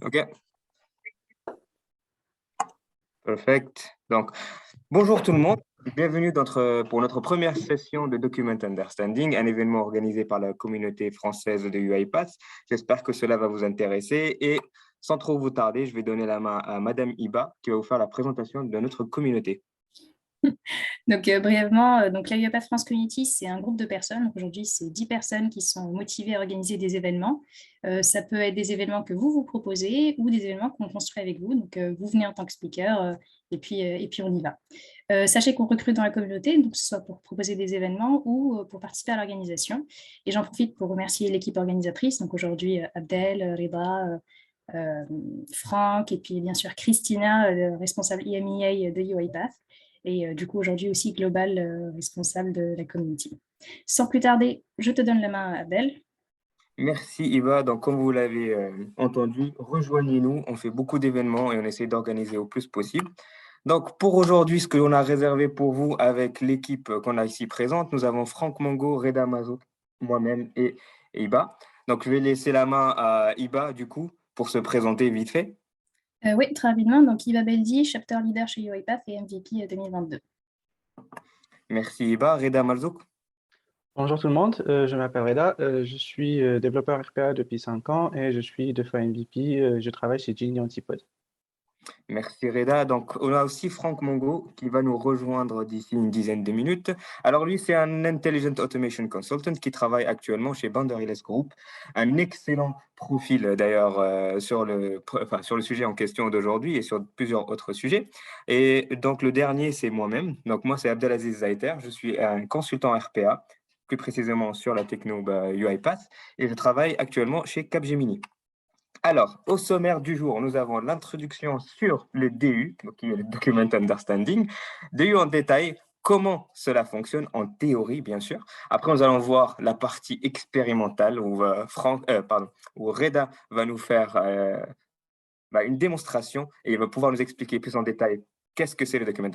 OK, perfect. Donc, bonjour tout le monde. Bienvenue pour notre première session de Document Understanding, un événement organisé par la communauté française de UiPath. J'espère que cela va vous intéresser et sans trop vous tarder, je vais donner la main à Madame Iba qui va vous faire la présentation de notre communauté. Donc, brièvement, donc la UiPath France Community, c'est un groupe de personnes. Donc, aujourd'hui, c'est 10 personnes qui sont motivées à organiser des événements. Ça peut être des événements que vous proposez ou des événements qu'on construit avec vous. Donc, vous venez en tant que speaker et puis on y va. Sachez qu'on recrute dans la communauté, donc que ce soit pour proposer des événements ou pour participer à l'organisation. Et j'en profite pour remercier l'équipe organisatrice. Donc, aujourd'hui, Abdel, Rida, Franck et puis bien sûr Christina, responsable IMEA de UiPath. Et du coup, aujourd'hui aussi global responsable de la community. Sans plus tarder, je te donne la main, Abdel. Merci Iba. Donc, comme vous l'avez entendu, rejoignez-nous. On fait beaucoup d'événements et on essaie d'organiser au plus possible. Donc, pour aujourd'hui, ce que l'on a réservé pour vous avec l'équipe qu'on a ici présente, nous avons Franck Mongo, Reda Mazo, moi-même et Iba. Donc, je vais laisser la main à Iba, du coup, pour se présenter vite fait. Oui, très rapidement. Donc, Iva Beldi, chapter leader chez UiPath et MVP 2022. Merci Iba. Reda Malzouk. Bonjour tout le monde, je m'appelle Reda, je suis développeur RPA depuis 5 ans et je suis deux fois MVP, je travaille chez Genie Antipode. Merci Reda. Donc, on a aussi Franck Mongo qui va nous rejoindre d'ici une dizaine de minutes. Alors, lui, c'est un Intelligent Automation Consultant qui travaille actuellement chez Banderless Group. Un excellent profil d'ailleurs sur le sujet en question d'aujourd'hui et sur plusieurs autres sujets. Et donc, le dernier, c'est moi-même. Donc, moi, c'est Abdelaziz Zaiter. Je suis un consultant RPA, plus précisément sur la techno UiPath, et je travaille actuellement chez Capgemini. Alors, au sommaire du jour, nous avons l'introduction sur le DU, donc qui est le Document Understanding. DU en détail, comment cela fonctionne en théorie, bien sûr. Après, nous allons voir la partie expérimentale où Reda va nous faire une démonstration et il va pouvoir nous expliquer plus en détail qu'est-ce que c'est le Document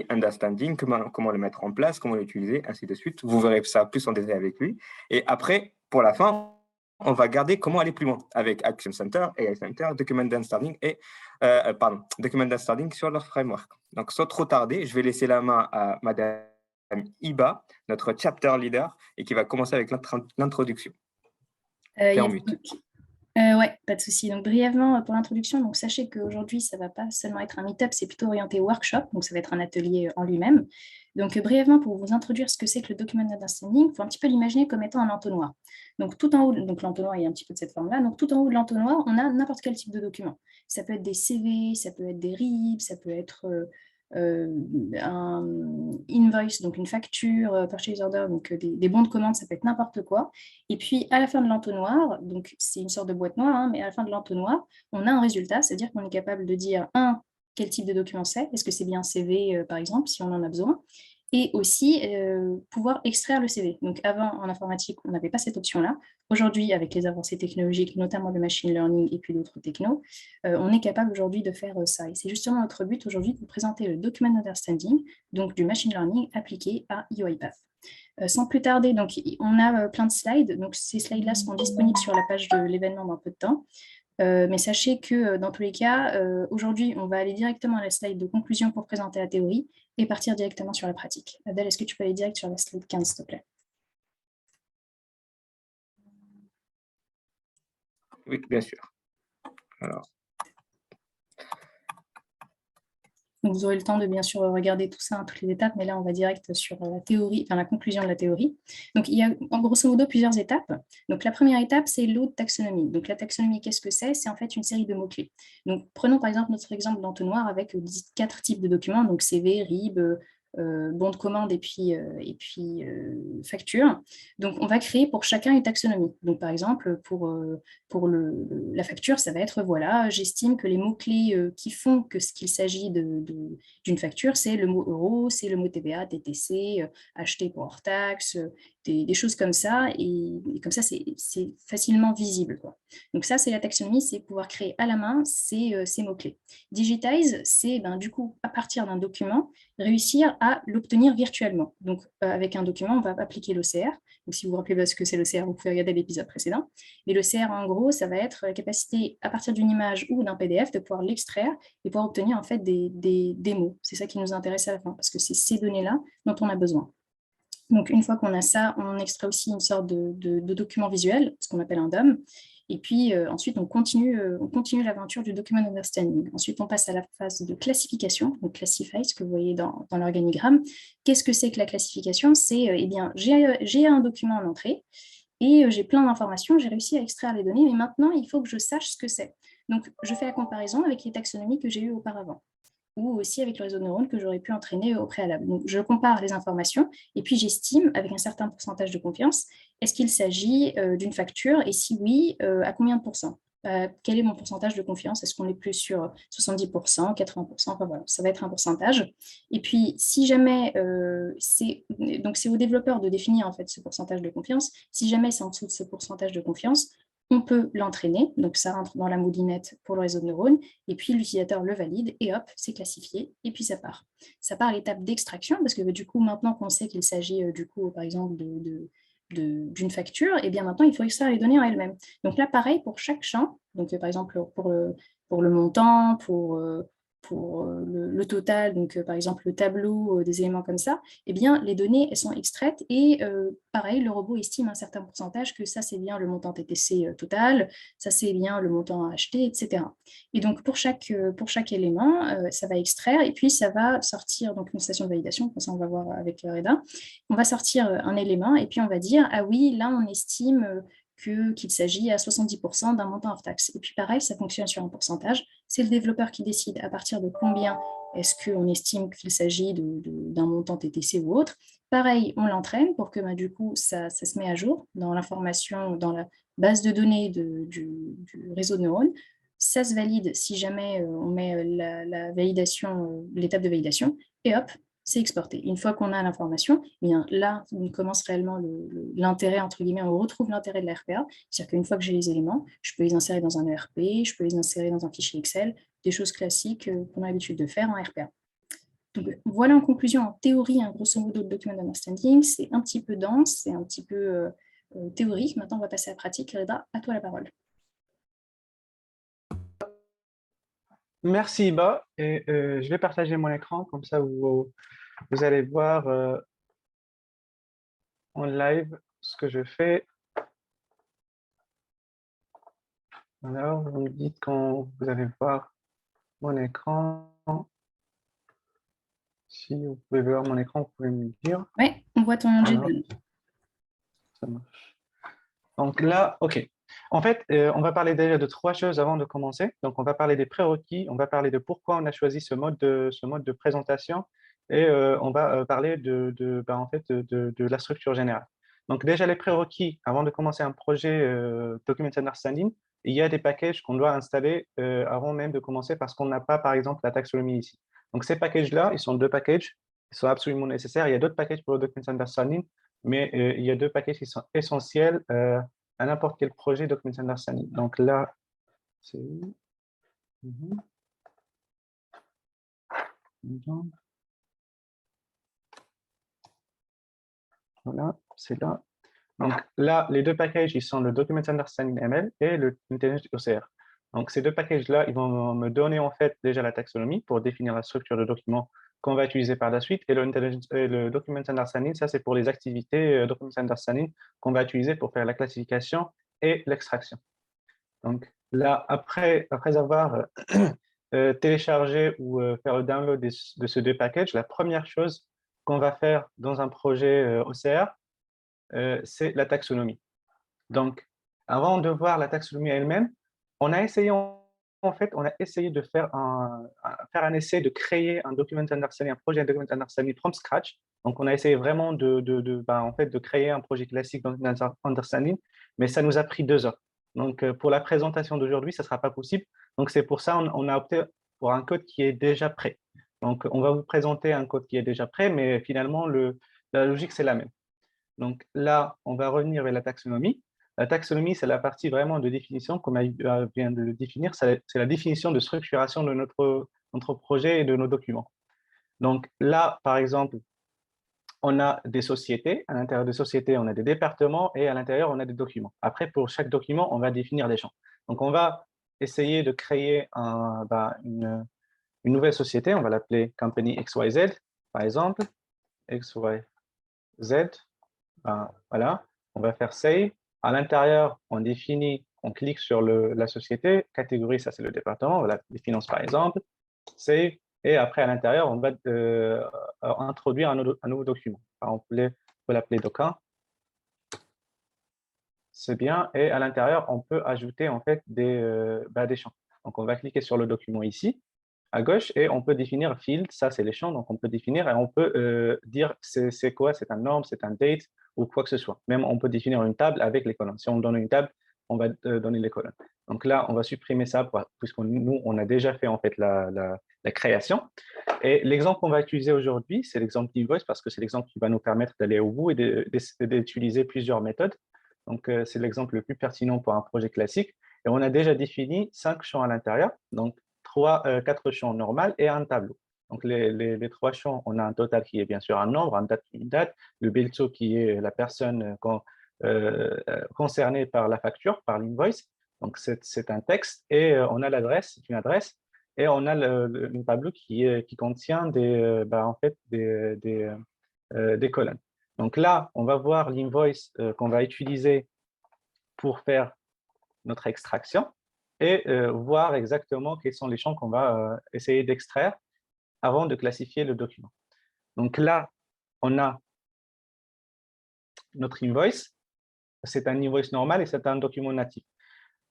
Understanding, comment le mettre en place, comment l'utiliser, ainsi de suite. Vous verrez ça plus en détail avec lui. Et après, pour la fin, on va garder comment aller plus loin avec Action Center, AI Center, Document Understanding Document Understanding sur leur framework. Donc, sans trop tarder, je vais laisser la main à Madame Iba, notre chapter leader, et qui va commencer avec l'introduction. T'es en Yes. mute. Ouais, pas de souci. Donc, brièvement, pour l'introduction, donc sachez qu'aujourd'hui, ça ne va pas seulement être un meet-up, c'est plutôt orienté workshop, donc ça va être un atelier en lui-même. Donc, brièvement, pour vous introduire ce que c'est que le document understanding, il faut un petit peu l'imaginer comme étant un entonnoir. Donc, tout en haut, donc l'entonnoir est un petit peu de cette forme-là. Donc, tout en haut de l'entonnoir, on a n'importe quel type de document. Ça peut être des CV, ça peut être des RIB, ça peut être un invoice, donc une facture, purchase order, donc des bons de commande, ça peut être n'importe quoi. Et puis, à la fin de l'entonnoir, donc c'est une sorte de boîte noire, hein, mais à la fin de l'entonnoir, on a un résultat, c'est-à-dire qu'on est capable de dire, quel type de document c'est, est-ce que c'est bien un CV, par exemple, si on en a besoin, et aussi pouvoir extraire le CV. Donc avant, en informatique, on n'avait pas cette option-là. Aujourd'hui, avec les avancées technologiques, notamment le machine learning et puis d'autres technos, on est capable aujourd'hui de faire ça. Et c'est justement notre but aujourd'hui de vous présenter le document understanding, donc du machine learning appliqué à UiPath. Sans plus tarder, donc, on a plein de slides. Donc, ces slides-là seront disponibles sur la page de l'événement dans peu de temps. Mais sachez que dans tous les cas, aujourd'hui, on va aller directement à la slide de conclusion pour présenter la théorie et partir directement sur la pratique. Adèle, est-ce que tu peux aller direct sur la slide 15, s'il te plaît? Oui, bien sûr. Alors, Donc, vous aurez le temps de bien sûr regarder tout ça, toutes les étapes, mais là, on va direct sur la théorie, enfin la conclusion de la théorie. Donc, il y a en grosso modo plusieurs étapes. Donc, la première étape, c'est l'autre taxonomie. Donc, la taxonomie, qu'est-ce que c'est? C'est en fait une série de mots-clés. Donc, prenons par exemple notre exemple d'entonnoir avec 4 types de documents, donc CV, RIB, bon de commande et puis facture. Donc, on va créer pour chacun une taxonomie. Donc, par exemple, pour la facture, ça va être, voilà, j'estime que les mots-clés qui font que ce qu'il s'agit d'une facture, c'est le mot euro, c'est le mot TVA, TTC, acheté pour hors taxe, des choses comme ça, et comme ça, c'est facilement visible, quoi. Donc ça, c'est la taxonomie, c'est pouvoir créer à la main ces mots-clés. Digitize, c'est du coup, à partir d'un document, réussir à l'obtenir virtuellement. Donc avec un document, on va appliquer l'OCR. Donc si vous vous rappelez ce que c'est l'OCR, vous pouvez regarder l'épisode précédent. Mais l'OCR, en gros, ça va être la capacité, à partir d'une image ou d'un PDF, de pouvoir l'extraire et pouvoir obtenir en fait des mots. C'est ça qui nous intéresse à la fin, parce que c'est ces données-là dont on a besoin. Donc, une fois qu'on a ça, on extrait aussi une sorte de document visuel, ce qu'on appelle un DOM. Et puis, ensuite, on continue l'aventure du document understanding. Ensuite, on passe à la phase de classification, donc classify, ce que vous voyez dans l'organigramme. Qu'est-ce que c'est que la classification? C'est, eh bien, j'ai un document en entrée et j'ai plein d'informations, j'ai réussi à extraire les données, mais maintenant, il faut que je sache ce que c'est. Donc, je fais la comparaison avec les taxonomies que j'ai eues auparavant, ou aussi avec le réseau de neurones que j'aurais pu entraîner au préalable. Donc, je compare les informations et puis j'estime, avec un certain pourcentage de confiance, est-ce qu'il s'agit d'une facture, et si oui, à combien de pourcents? Quel est mon pourcentage de confiance? Est-ce qu'on est plus sur 70%, 80%? Enfin voilà, ça va être un pourcentage. Et puis, si jamais c'est au développeur de définir en fait ce pourcentage de confiance. Si jamais c'est en dessous de ce pourcentage de confiance, on peut l'entraîner, donc ça rentre dans la moulinette pour le réseau de neurones, et puis l'utilisateur le valide, et hop, c'est classifié, et puis ça part. Ça part à l'étape d'extraction, parce que du coup, maintenant qu'on sait qu'il s'agit, du coup, par exemple, d'une facture, et bien maintenant, il faut extraire les données en elles-mêmes. Donc là, pareil, pour chaque champ, donc par exemple, pour le montant, pour le total, donc par exemple le tableau, des éléments comme ça, eh bien les données elles sont extraites et pareil, le robot estime un certain pourcentage que ça c'est bien le montant TTC total, ça c'est bien le montant à acheter, etc. Et donc pour chaque élément, ça va extraire et puis ça va sortir donc une station de validation, comme ça on va voir avec Reda, on va sortir un élément et puis on va dire ah oui, là on estime qu'il s'agit à 70% d'un montant hors taxe. Et puis pareil, ça fonctionne sur un pourcentage. C'est le développeur qui décide à partir de combien est-ce qu'on estime qu'il s'agit d'un montant TTC ou autre. Pareil, on l'entraîne pour que du coup, ça se met à jour dans l'information, dans la base de données du réseau de neurones. Ça se valide si jamais on met la validation, l'étape de validation, et hop, c'est exporté. Une fois qu'on a l'information, eh bien là, on commence réellement l'intérêt, entre guillemets, on retrouve l'intérêt de la RPA. C'est-à-dire qu'une fois que j'ai les éléments, je peux les insérer dans un ERP, je peux les insérer dans un fichier Excel, des choses classiques qu'on a l'habitude de faire en RPA. Donc voilà en conclusion, en théorie, grosso modo, le document understanding, c'est un petit peu dense, c'est un petit peu théorique. Maintenant, on va passer à la pratique. Reda, à toi la parole. Merci Iba, et je vais partager mon écran, comme ça vous allez voir en live ce que je fais. Alors, vous me dites quand vous allez voir mon écran. Si vous pouvez voir mon écran, vous pouvez me le dire. Oui, on voit ton Jubel. Ça marche. Donc là, OK. En fait, on va parler déjà de 3 choses avant de commencer. Donc, on va parler des prérequis, on va parler de pourquoi on a choisi ce mode de présentation, et on va parler en fait, de la structure générale. Donc déjà, les prérequis, avant de commencer un projet Document Understanding, il y a des packages qu'on doit installer avant même de commencer parce qu'on n'a pas, par exemple, la taxonomie ici. Donc ces packages-là, ils sont 2 packages, ils sont absolument nécessaires. Il y a d'autres packages pour le Document Understanding, mais il y a 2 packages qui sont essentiels à n'importe quel projet Document Understanding. Donc là, c'est où? Voilà, c'est là. Donc là, les 2 packages, ils sont le Document Understanding ML et le Intelligent OCR. Donc ces 2 packages-là, ils vont me donner en fait déjà la taxonomie pour définir la structure de document qu'on va utiliser par la suite. Et le Document Understanding, ça c'est pour les activités Document Understanding qu'on va utiliser pour faire la classification et l'extraction. Donc là, après avoir téléchargé ou faire le download de ces 2 packages, la première chose qu'on va faire dans un projet OCR, c'est la taxonomie. Donc, avant de voir la taxonomie elle-même, on a essayé de faire un essai de créer un document understanding, un projet document understanding from scratch. Donc, on a essayé vraiment de créer un projet classique document understanding, mais ça nous a pris 2 heures. Donc, pour la présentation d'aujourd'hui, ça ne sera pas possible. Donc, c'est pour ça on a opté pour un code qui est déjà prêt. Donc, on va vous présenter un code qui est déjà prêt, mais finalement, la logique, c'est la même. Donc là, on va revenir vers la taxonomie. La taxonomie, c'est la partie vraiment de définition, comme elle vient de le définir, c'est la définition de structuration de notre projet et de nos documents. Donc là, par exemple, on a des sociétés. À l'intérieur des sociétés, on a des départements et à l'intérieur, on a des documents. Après, pour chaque document, on va définir des champs. Donc, on va essayer de créer une nouvelle société. On va l'appeler Company XYZ, par exemple. XYZ. Voilà. On va faire Save. À l'intérieur, on définit, on clique sur la société. Catégorie, ça, c'est le département. Voilà, les finances, par exemple. Save. Et après, à l'intérieur, on va introduire un nouveau document. On peut l'appeler doc1. C'est bien. Et à l'intérieur, on peut ajouter en fait des champs. Donc, on va cliquer sur le document ici, à gauche, et on peut définir field. Ça, c'est les champs. Donc, on peut définir et on peut dire c'est quoi, c'est un norme, c'est un date ou quoi que ce soit. Même, on peut définir une table avec les colonnes. Si on donne une table, on va donner les colonnes. Donc là, on va supprimer ça puisque nous, on a déjà fait en fait la création. Et l'exemple qu'on va utiliser aujourd'hui, c'est l'exemple d'Invoice parce que c'est l'exemple qui va nous permettre d'aller au bout et d'utiliser plusieurs méthodes. Donc, c'est l'exemple le plus pertinent pour un projet classique. Et on a déjà défini 5 champs à l'intérieur, donc 4 champs normaux et un tableau. Donc, les 3 champs, on a un total qui est bien sûr un nombre, une date, le belto qui est la personne concernée par la facture, par l'invoice. Donc, c'est un texte et on a l'adresse, c'est une adresse. Et on a un tableau qui contient des colonnes. Donc là, on va voir l'invoice qu'on va utiliser pour faire notre extraction et voir exactement quels sont les champs qu'on va essayer d'extraire avant de classifier le document. Donc là, on a notre invoice. C'est un invoice normal et c'est un document natif.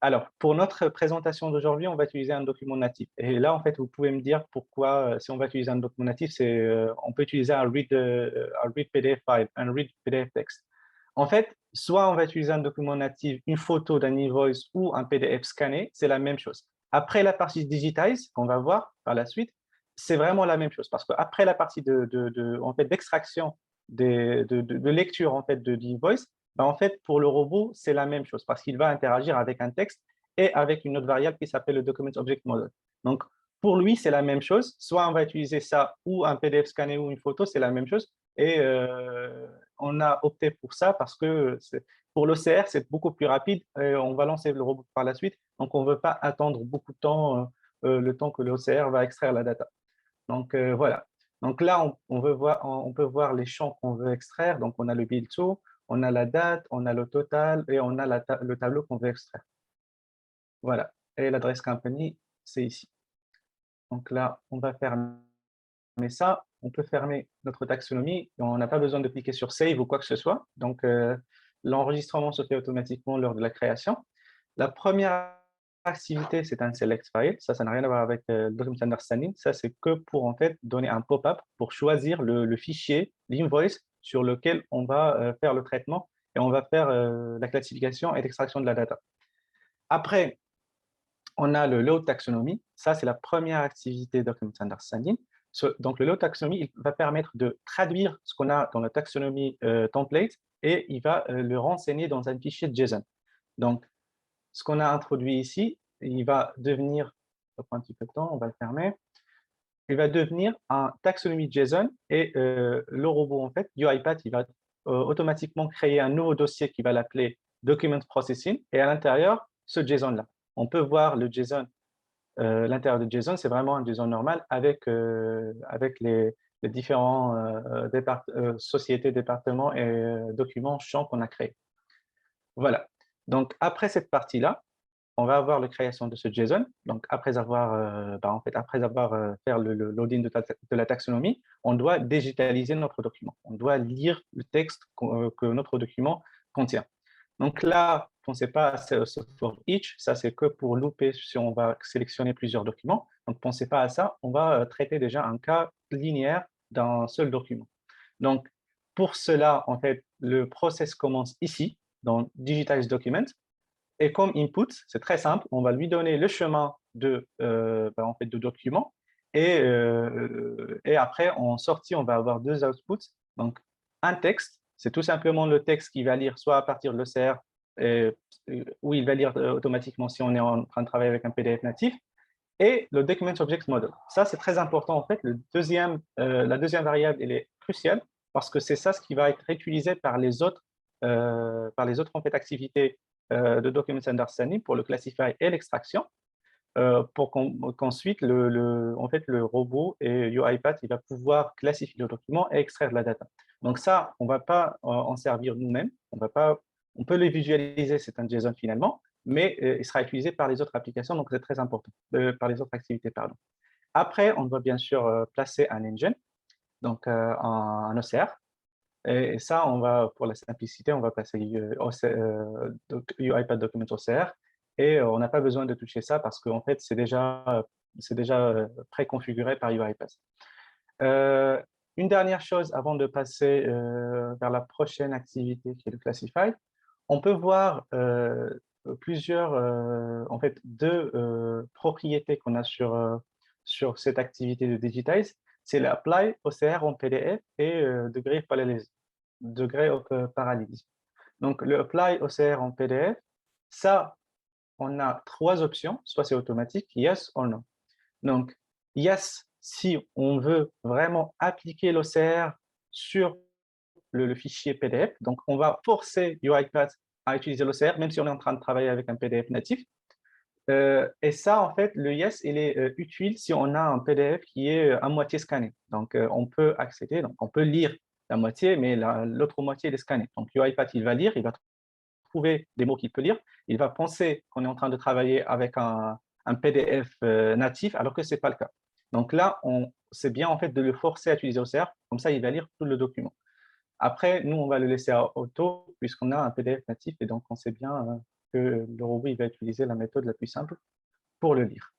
Alors, pour notre présentation d'aujourd'hui, on va utiliser un document natif. Et là, en fait, vous pouvez me dire pourquoi, si on va utiliser un document natif, on peut utiliser un read PDF file, un read PDF text. En fait, soit on va utiliser un document natif, une photo d'un invoice ou un PDF scanné, c'est la même chose. Après la partie digitize, qu'on va voir par la suite, c'est vraiment la même chose. Parce qu'après la partie d'extraction, de lecture en fait, de l'invoice, en fait, pour le robot, c'est la même chose parce qu'il va interagir avec un texte et avec une autre variable qui s'appelle le Document Object Model. Donc, pour lui, c'est la même chose. Soit on va utiliser ça ou un PDF scanné ou une photo, c'est la même chose. Et on a opté pour ça parce que pour l'OCR, c'est beaucoup plus rapide et on va lancer le robot par la suite. Donc, on ne veut pas attendre beaucoup de temps, le temps que l'OCR va extraire la data. Donc, voilà. Donc là, on peut voir les champs qu'on veut extraire. Donc, on a le build to, on a la date, on a le total et on a le tableau qu'on veut extraire. Voilà. Et l'adresse company, c'est ici. Donc là, on va fermer ça. On peut fermer notre taxonomie. On n'a pas besoin de cliquer sur Save ou quoi que ce soit. Donc, l'enregistrement se fait automatiquement lors de la création. La première activité, c'est un select file. Ça n'a rien à voir avec document understanding. Ça, c'est que pour en fait donner un pop-up pour choisir le fichier, l'invoice sur lequel on va faire le traitement et on va faire la classification et l'extraction de la data. Après, on a le load taxonomy. Ça, c'est la première activité document understanding. Donc, le load taxonomy, il va permettre de traduire ce qu'on a dans la taxonomie template et il va le renseigner dans un fichier JSON. Donc, ce qu'on a introduit ici, il va devenir, ça prend un petit peu de temps, on va le fermer, il va devenir un taxonomie JSON et le robot, en fait, UiPath, il va automatiquement créer un nouveau dossier qui va l'appeler Document Processing et à l'intérieur, ce JSON-là. On peut voir le JSON, l'intérieur de JSON, c'est vraiment un JSON normal avec les différents sociétés, départements et documents, champs qu'on a créés. Voilà. Donc, après cette partie-là, on va avoir la création de ce JSON. Donc, après avoir, fait le loading de la taxonomie, on doit digitaliser notre document. On doit lire le texte que notre document contient. Donc là, on ne sait pas ce for each, ça c'est que pour louper si on va sélectionner plusieurs documents. Donc, pensez pas à ça, on va traiter déjà un cas linéaire d'un seul document. Donc, pour cela, en fait, le process commence ici, dans Digitize Document. Et comme input, c'est très simple, on va lui donner le chemin de document et après, en sortie, on va avoir deux outputs, donc un texte C'est tout simplement le texte qui va lire soit à partir de l'OCR, où il va lire automatiquement si on est en train de travailler avec un PDF natif, et le Document Object Model. Ça, c'est très important. En fait, la deuxième variable, elle est cruciale parce que c'est ça ce qui va être utilisé par les autres en fait, activités de Document Understanding pour le classify et l'extraction, pour qu'ensuite, en fait, le robot et UiPath, il va pouvoir classifier le document et extraire de la data. Donc ça, on ne va pas en servir nous-mêmes. On peut le visualiser, c'est un JSON finalement, mais il sera utilisé par les autres applications, donc c'est très important, par les autres activités, pardon. Après, on doit bien sûr placer un engine, donc un OCR, et ça, pour la simplicité, on va passer UiPath Document OCR, et on n'a pas besoin de toucher ça parce qu'en fait, c'est déjà préconfiguré par UiPath. Une dernière chose avant de passer vers la prochaine activité qui est le Classify, on peut voir plusieurs, en fait, deux propriétés qu'on a sur cette activité de Digitize. C'est l'Apply OCR en PDF et Degree of Parallelism. Donc, le Apply OCR en PDF, ça, on a trois options, soit c'est automatique, yes ou non. Donc, yes, si on veut vraiment appliquer l'OCR sur le fichier PDF, donc on va forcer UiPath à utiliser l'OCR, même si on est en train de travailler avec un PDF natif. Et ça, en fait, le yes, il est utile si on a un PDF qui est à moitié scanné. Donc, on peut accéder, donc on peut lire la moitié, mais l'autre moitié, elle est scannée. Donc, UiPath, il va lire, il va trouver des mots qu'il peut lire, il va penser qu'on est en train de travailler avec un PDF natif, alors que ce n'est pas le cas. Donc là, c'est bien en fait de le forcer à utiliser OCR, comme ça, il va lire tout le document. Après, nous, on va le laisser à auto, puisqu'on a un PDF natif, et donc on sait bien que le robot il va utiliser la méthode la plus simple pour le lire.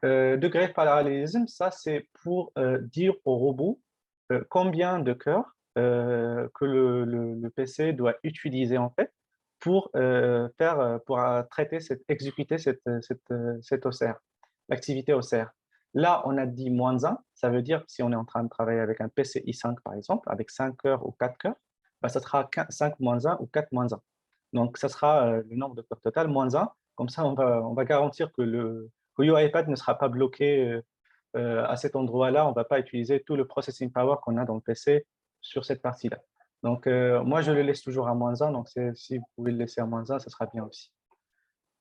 Degré de parallélisme, ça, c'est pour dire au robot combien de cœurs que le PC doit utiliser en fait pour traiter exécuter cette OCR, l'activité OCR. Là, on a dit -1, ça veut dire si on est en train de travailler avec un PC i5 par exemple, avec 5 cœurs ou 4 cœurs, bah, ça sera 5-1 ou 4-1. Donc, ça sera le nombre de cœurs total -1. Comme ça, on va garantir que UiPath ne sera pas bloqué à cet endroit-là. On ne va pas utiliser tout le processing power qu'on a dans le PC sur cette partie-là. Donc, moi, je le laisse toujours à -1. Donc, si vous pouvez le laisser à -1, ça sera bien aussi.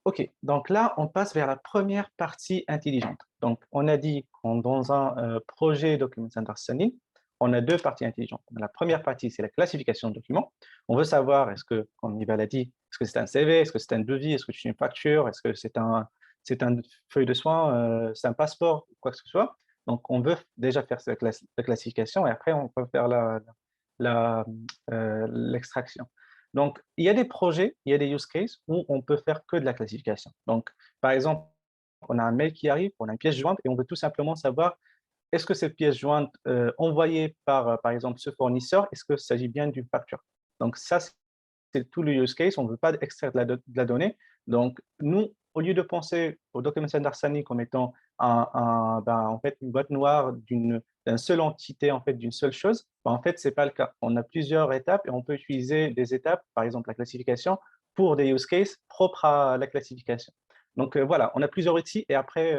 OK, donc là, on passe vers la première partie intelligente. Donc, on a dit que dans un projet Document Understanding, on a deux parties intelligentes. La première partie, c'est la classification de documents. On veut savoir, comme Nibal a dit, est-ce que c'est un CV, est-ce que c'est un devis, est-ce que c'est une facture, est-ce que c'est une feuille de soins, c'est un passeport, quoi que ce soit. Donc, on veut déjà faire la classification et après, on peut faire l'extraction. Donc, il y a des projets, il y a des use cases où on peut faire que de la classification. Donc, par exemple, on a un mail qui arrive, on a une pièce jointe et on veut tout simplement savoir est-ce que cette pièce jointe envoyée par exemple, ce fournisseur, est-ce qu'il s'agit bien d'une facture? Donc, ça, c'est tout le use case. On ne veut pas extraire de la donnée. Donc, nous, au lieu de penser au Document Understanding comme étant en fait, une boîte noire d'une seule entité, en fait, d'une seule chose, en fait, ce n'est pas le cas. On a plusieurs étapes et on peut utiliser des étapes, par exemple la classification, pour des use cases propres à la classification. Donc, voilà, on a plusieurs outils et après,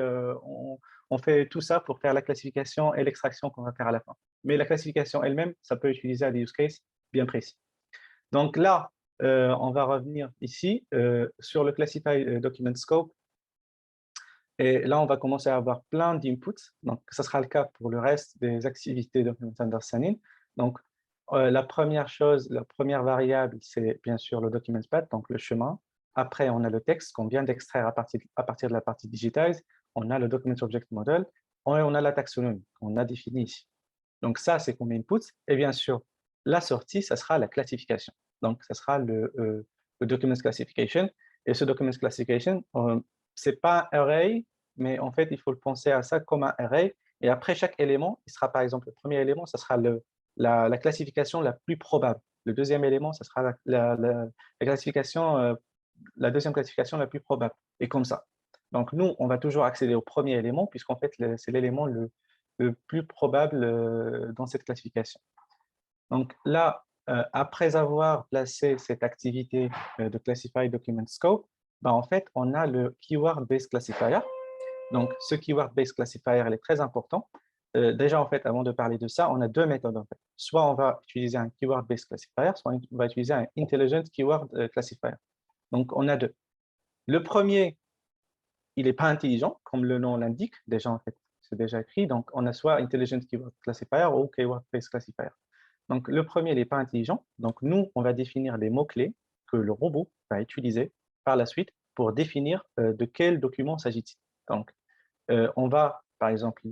on fait tout ça pour faire la classification et l'extraction qu'on va faire à la fin. Mais la classification elle-même, ça peut utiliser à des use cases bien précis. Donc là, on va revenir ici sur le Classify Document Scope. Et là, on va commencer à avoir plein d'inputs. Donc, ça sera le cas pour le reste des activités Document Understanding. Donc, la première variable, c'est bien sûr le document path, donc le chemin. Après, on a le texte qu'on vient d'extraire à partir de la partie Digitize. On a le Document Object Model. Et on a la taxonomie qu'on a définie ici. Donc, ça, c'est comme input. Et bien sûr, la sortie, ça sera la classification. Donc, ça sera le Document Classification. Et ce Document Classification, ce n'est pas un array, mais en fait, il faut le penser à ça comme un array. Et après chaque élément, il sera par exemple le premier élément, ça sera la classification la plus probable. Le deuxième élément, ça sera la deuxième classification la plus probable. Et comme ça. Donc, nous, on va toujours accéder au premier élément, puisqu'en fait, c'est l'élément le plus probable dans cette classification. Donc là, après avoir placé cette activité de Classify Document Scope, ben, en fait, on a le Keyword-Based Classifier. Donc, ce Keyword-Based Classifier, il est très important. Déjà, en fait, avant de parler de ça, on a deux méthodes. En fait. Soit on va utiliser un Keyword-Based Classifier, soit on va utiliser un Intelligent Keyword Classifier. Donc, on a deux. Le premier, il n'est pas intelligent, comme le nom l'indique. Déjà, en fait, c'est déjà écrit. Donc, on a soit Intelligent Keyword Classifier ou Keyword-Based Classifier. Donc, le premier, il n'est pas intelligent. Donc, nous, on va définir les mots-clés que le robot va utiliser par la suite pour définir de quel document s'agit-il. Donc, on va, par exemple,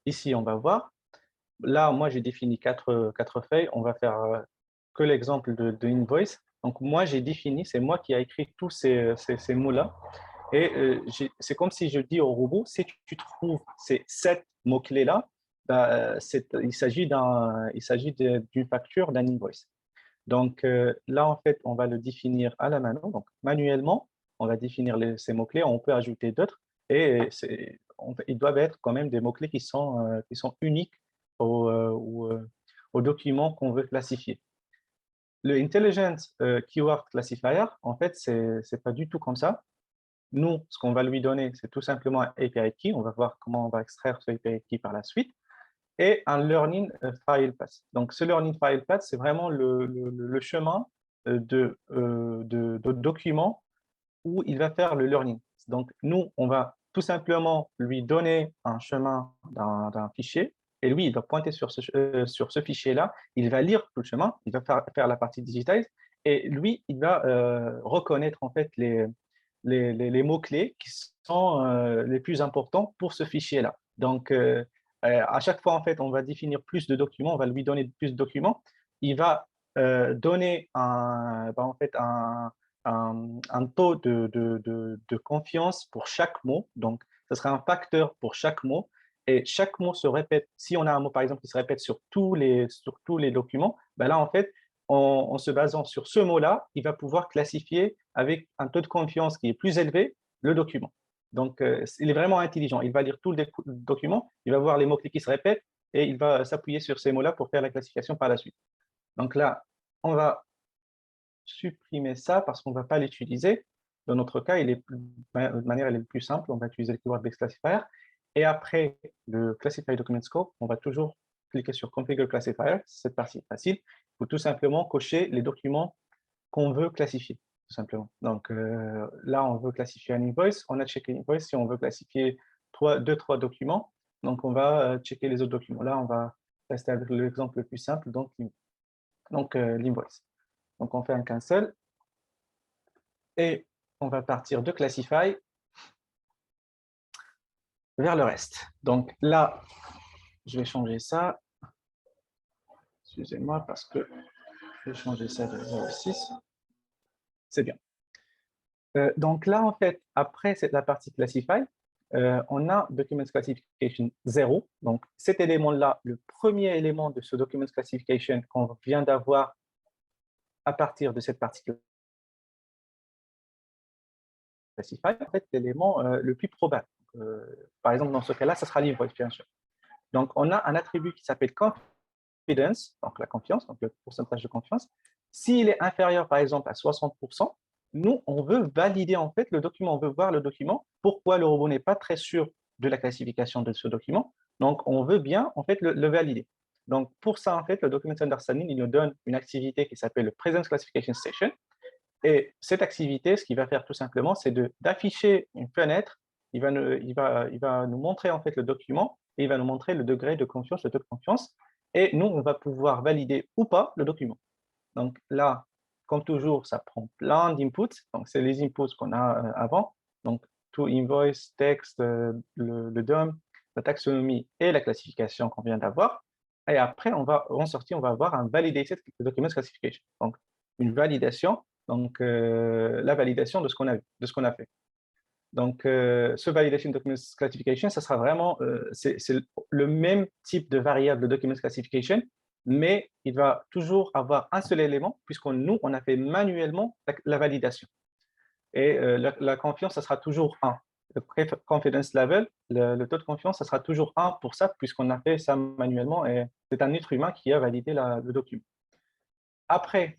ici, on va voir. Là, moi, j'ai défini quatre feuilles. On va faire que l'exemple de invoice. Donc, moi, j'ai défini, c'est moi qui ai écrit tous ces mots-là. Et c'est comme si je dis au robot, si tu trouves ces 7 mots-clés-là, bah, il s'agit d'une facture, d'un invoice. Donc là, en fait, on va le définir à la mano. Donc, manuellement, on va définir ces mots-clés. On peut ajouter d'autres. Et ils doivent être quand même des mots-clés qui sont uniques au document qu'on veut classifier. Le Intelligent Keyword Classifier, en fait, c'est pas du tout comme ça. Nous, ce qu'on va lui donner, c'est tout simplement un API key. On va voir comment on va extraire ce API key par la suite. Et un learning file path. Donc, ce learning file path, c'est vraiment le chemin de document où il va faire le learning. Donc, nous, on va tout simplement lui donner un chemin d'un fichier et lui, il va pointer sur ce fichier-là, il va lire tout le chemin, il va faire la partie digitize et lui, il va reconnaître en fait les mots-clés qui sont les plus importants pour ce fichier-là. Donc, à chaque fois, en fait, on va définir plus de documents, on va lui donner plus de documents. Il va donner en fait, un taux de confiance pour chaque mot. Donc, ce sera un facteur pour chaque mot. Et chaque mot se répète. Si on a un mot, par exemple, qui se répète sur tous les documents, ben là, en fait, en se basant sur ce mot-là, il va pouvoir classifier avec un taux de confiance qui est plus élevé le document. Donc, il est vraiment intelligent. Il va lire tout le document, il va voir les mots-clés qui se répètent et il va s'appuyer sur ces mots-là pour faire la classification par la suite. Donc là, on va supprimer ça parce qu'on ne va pas l'utiliser. Dans notre cas, de manière elle est plus simple, on va utiliser le keyword-based classifier. Et après le Classify Document Scope, on va toujours cliquer sur Configure Classifier. Cette partie est facile. Il faut tout simplement cocher les documents qu'on veut classifier, tout simplement. Donc là, on veut classifier un invoice. On a checké invoice. Si on veut classifier 2-3 documents, donc on va checker les autres documents. Là, on va rester avec l'exemple le plus simple, donc l'invoice. Donc, on fait un cancel et on va partir de Classify vers le reste. Donc là, je vais changer ça. Excusez-moi parce que je vais changer ça de 0,6. C'est bien. Donc là, en fait, après la partie Classify, on a Document Classification 0. Donc cet élément-là, le premier élément de ce Document Classification qu'on vient d'avoir à partir de cette partie Classify, en fait, l'élément le plus probable. Par exemple, dans ce cas-là, ça sera l'invoice, bien sûr. Donc, on a un attribut qui s'appelle confidence, donc la confiance, donc le pourcentage de confiance. S'il est inférieur, par exemple, à 60%, nous, on veut valider en fait le document, on veut voir le document. Pourquoi le robot n'est pas très sûr de la classification de ce document? Donc, on veut bien en fait le valider. Donc, pour ça, en fait, le Document Understanding, il nous donne une activité qui s'appelle le Presence Classification Station. Et cette activité, ce qu'il va faire tout simplement, c'est d'afficher une fenêtre. Il va nous montrer en fait le document et il va nous montrer le degré de confiance, le taux de confiance. Et nous, on va pouvoir valider ou pas le document. Donc là, comme toujours, ça prend plein d'inputs. Donc, c'est les inputs qu'on a avant. Donc, to invoice, texte, le DOM, la taxonomie et la classification qu'on vient d'avoir. Et après, on va avoir un validated document classification. Donc, une validation, donc la validation de ce qu'on a fait. Donc, ce validation document classification, ça sera vraiment, c'est le même type de variable de document classification, mais il va toujours avoir un seul élément, puisqu'on on a fait manuellement la validation. Et la confiance, ça sera toujours 1. Le confidence level, le taux de confiance, ça sera toujours 1 pour ça, puisqu'on a fait ça manuellement, et c'est un être humain qui a validé le document. Après,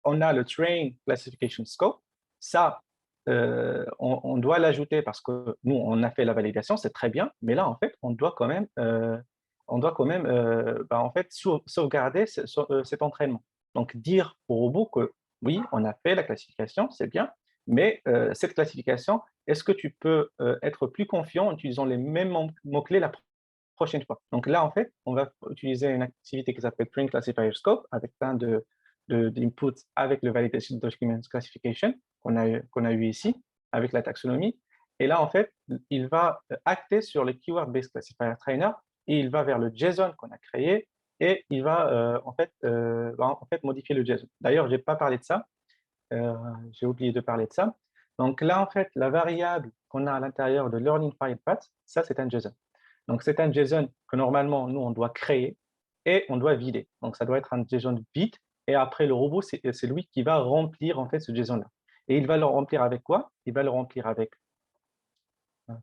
on a le train classification scope. Ça, on doit l'ajouter parce que nous, on a fait la validation, c'est très bien, mais là, en fait, on doit quand même, en fait, sauvegarder cet entraînement. Donc, dire au robot que oui, on a fait la classification, c'est bien, mais cette classification, est-ce que tu peux être plus confiant en utilisant les mêmes mots-clés la prochaine fois? Donc là, en fait, on va utiliser une activité qui s'appelle Train Classifier Scope avec plein d'inputs avec le Validation Document Classification qu'on a eu ici, avec la taxonomie. Et là, en fait, il va acter sur le Keyword Based Classifier Trainer et il va vers le JSON qu'on a créé et il va en fait modifier le JSON. D'ailleurs, je n'ai pas parlé de ça. J'ai oublié de parler de ça. Donc là, en fait, la variable qu'on a à l'intérieur de Learning File Path, ça, c'est un JSON. Donc, c'est un JSON que normalement, nous, on doit créer et on doit vider. Donc, ça doit être un JSON vide. Et après, le robot, c'est lui qui va remplir en fait ce JSON-là. Et il va le remplir avec quoi? Il va le remplir avec,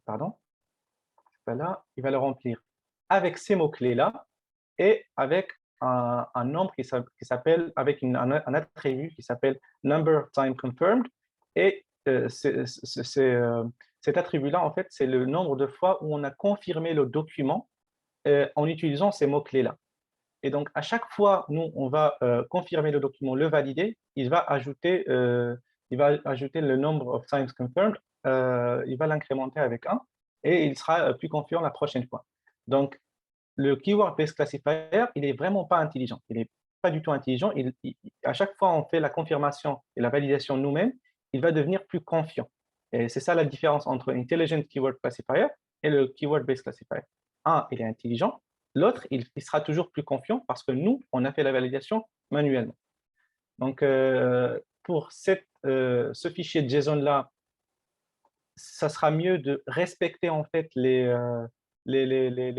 pardon, c'est pas là, il va le remplir avec ces mots-clés-là et avec un nombre qui s'appelle, avec un attribut qui s'appelle number time confirmed. Et cet attribut-là, en fait, c'est le nombre de fois où on a confirmé le document en utilisant ces mots-clés-là. Et donc, à chaque fois, nous, on va confirmer le document, le valider, il va ajouter le nombre of times confirmed, il va l'incrémenter avec 1 et il sera plus confiant la prochaine fois. Donc, le Keyword Based Classifier, il n'est vraiment pas intelligent. Il n'est pas du tout intelligent. À chaque fois, on fait la confirmation et la validation nous-mêmes, il va devenir plus confiant. Et c'est ça la différence entre Intelligent Keyword Classifier et le Keyword Based Classifier. Un, il est intelligent. L'autre, il sera toujours plus confiant parce que nous, on a fait la validation manuellement. Donc, pour ce fichier JSON-là, ça sera mieux de respecter en fait les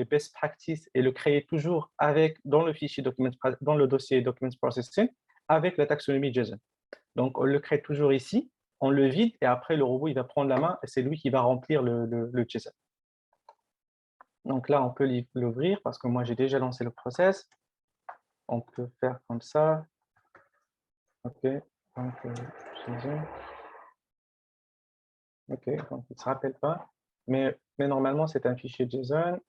best practices et le créer toujours dans le dossier Documents Processing avec la taxonomie JSON. Donc, on le crée toujours ici, on le vide et après, le robot, il va prendre la main et c'est lui qui va remplir le JSON. Donc là, on peut l'ouvrir parce que moi, j'ai déjà lancé le process. On peut faire comme ça. OK. Donc, JSON. OK. Donc, il ne se rappelle pas. Mais normalement, c'est un fichier JSON.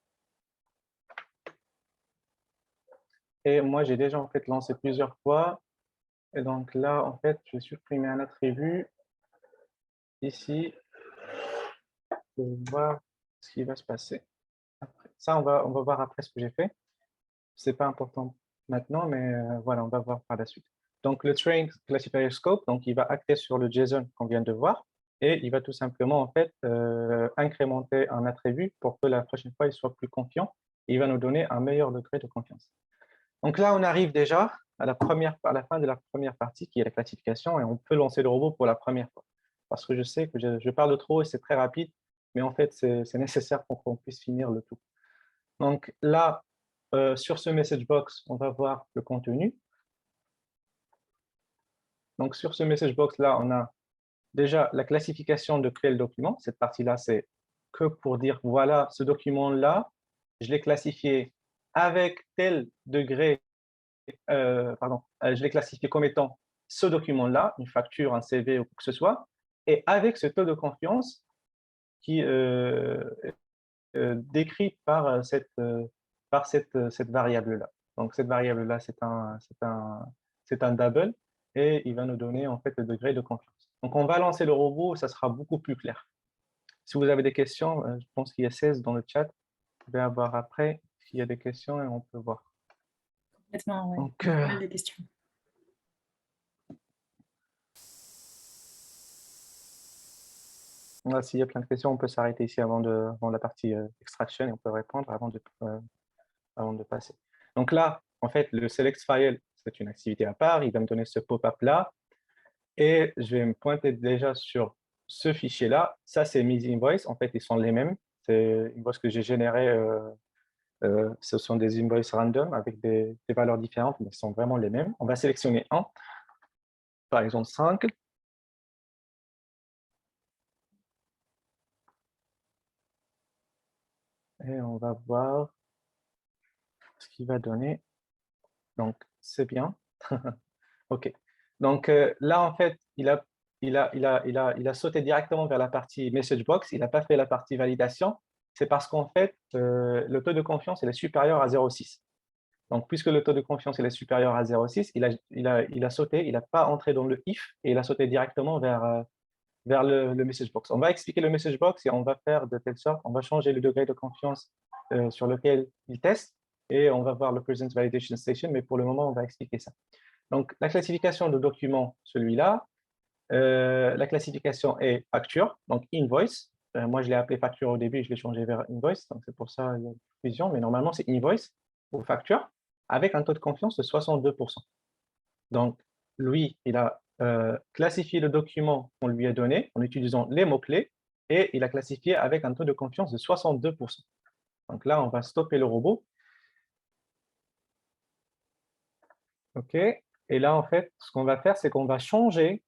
Et moi, j'ai déjà en fait lancé plusieurs fois. Et donc là, en fait, je vais supprimer un attribut ici pour voir ce qui va se passer. Après. Ça, on va voir après ce que j'ai fait. Ce n'est pas important maintenant, mais voilà, on va voir par la suite. Donc, le Train Classifier Scope, donc, il va acter sur le JSON qu'on vient de voir et il va tout simplement en fait incrémenter un attribut pour que la prochaine fois, il soit plus confiant et il va nous donner un meilleur degré de confiance. Donc là, on arrive déjà à la fin de la première partie qui est la classification et on peut lancer le robot pour la première fois. Parce que je sais que je parle trop et c'est très rapide, mais en fait, c'est nécessaire pour qu'on puisse finir le tout. Donc là, sur ce message box, on va voir le contenu. Donc sur ce message box-là, on a déjà la classification de créer le document. Cette partie-là, c'est que pour dire, voilà, ce document-là, je l'ai classifié avec tel degré je l'ai classifié comme étant ce document-là, une facture, un CV ou quoi que ce soit, et avec ce taux de confiance qui est décrit par cette variable-là. Donc, cette variable-là, c'est un double, et il va nous donner en fait le degré de confiance. Donc, on va lancer le robot, ça sera beaucoup plus clair. Si vous avez des questions, je pense qu'il y a 16 dans le chat. Vous pouvez avoir après s'il y a des questions et on peut voir. Complètement, ouais. Donc, Pas mal de questions. S'il y a plein de questions, on peut s'arrêter ici avant la partie extraction et on peut répondre avant de passer. Donc là, en fait, le select file, c'est une activité à part. Il va me donner ce pop-up-là. Et je vais me pointer déjà sur ce fichier-là. Ça, c'est mes invoices. En fait, ils sont les mêmes. C'est une invoice que j'ai générée. Ce sont des invoices random avec des valeurs différentes, mais ils sont vraiment les mêmes. On va sélectionner un, par exemple 5. Et on va voir ce qu'il va donner. Donc, c'est bien. OK. Donc là, en fait, il a sauté directement vers la partie message box. Il n'a pas fait la partie validation. C'est parce qu'en fait, le taux de confiance il est supérieur à 0,6. Donc, puisque le taux de confiance il est supérieur à 0,6, il a sauté, il n'a pas entré dans le if et il a sauté directement vers le message box. On va expliquer le message box et on va faire de telle sorte, on va changer le degré de confiance sur lequel il teste et on va voir le present validation station, mais pour le moment, on va expliquer ça. Donc, la classification de document, celui-là, la classification est facture, donc invoice. Moi, je l'ai appelé facture au début, je l'ai changé vers invoice, donc c'est pour ça il y a une fusion, mais normalement, c'est invoice ou facture avec un taux de confiance de 62%. Donc, lui, il a classifié le document qu'on lui a donné en utilisant les mots-clés et il a classifié avec un taux de confiance de 62%. Donc là, on va stopper le robot. OK. Et là, en fait, ce qu'on va faire, c'est qu'on va changer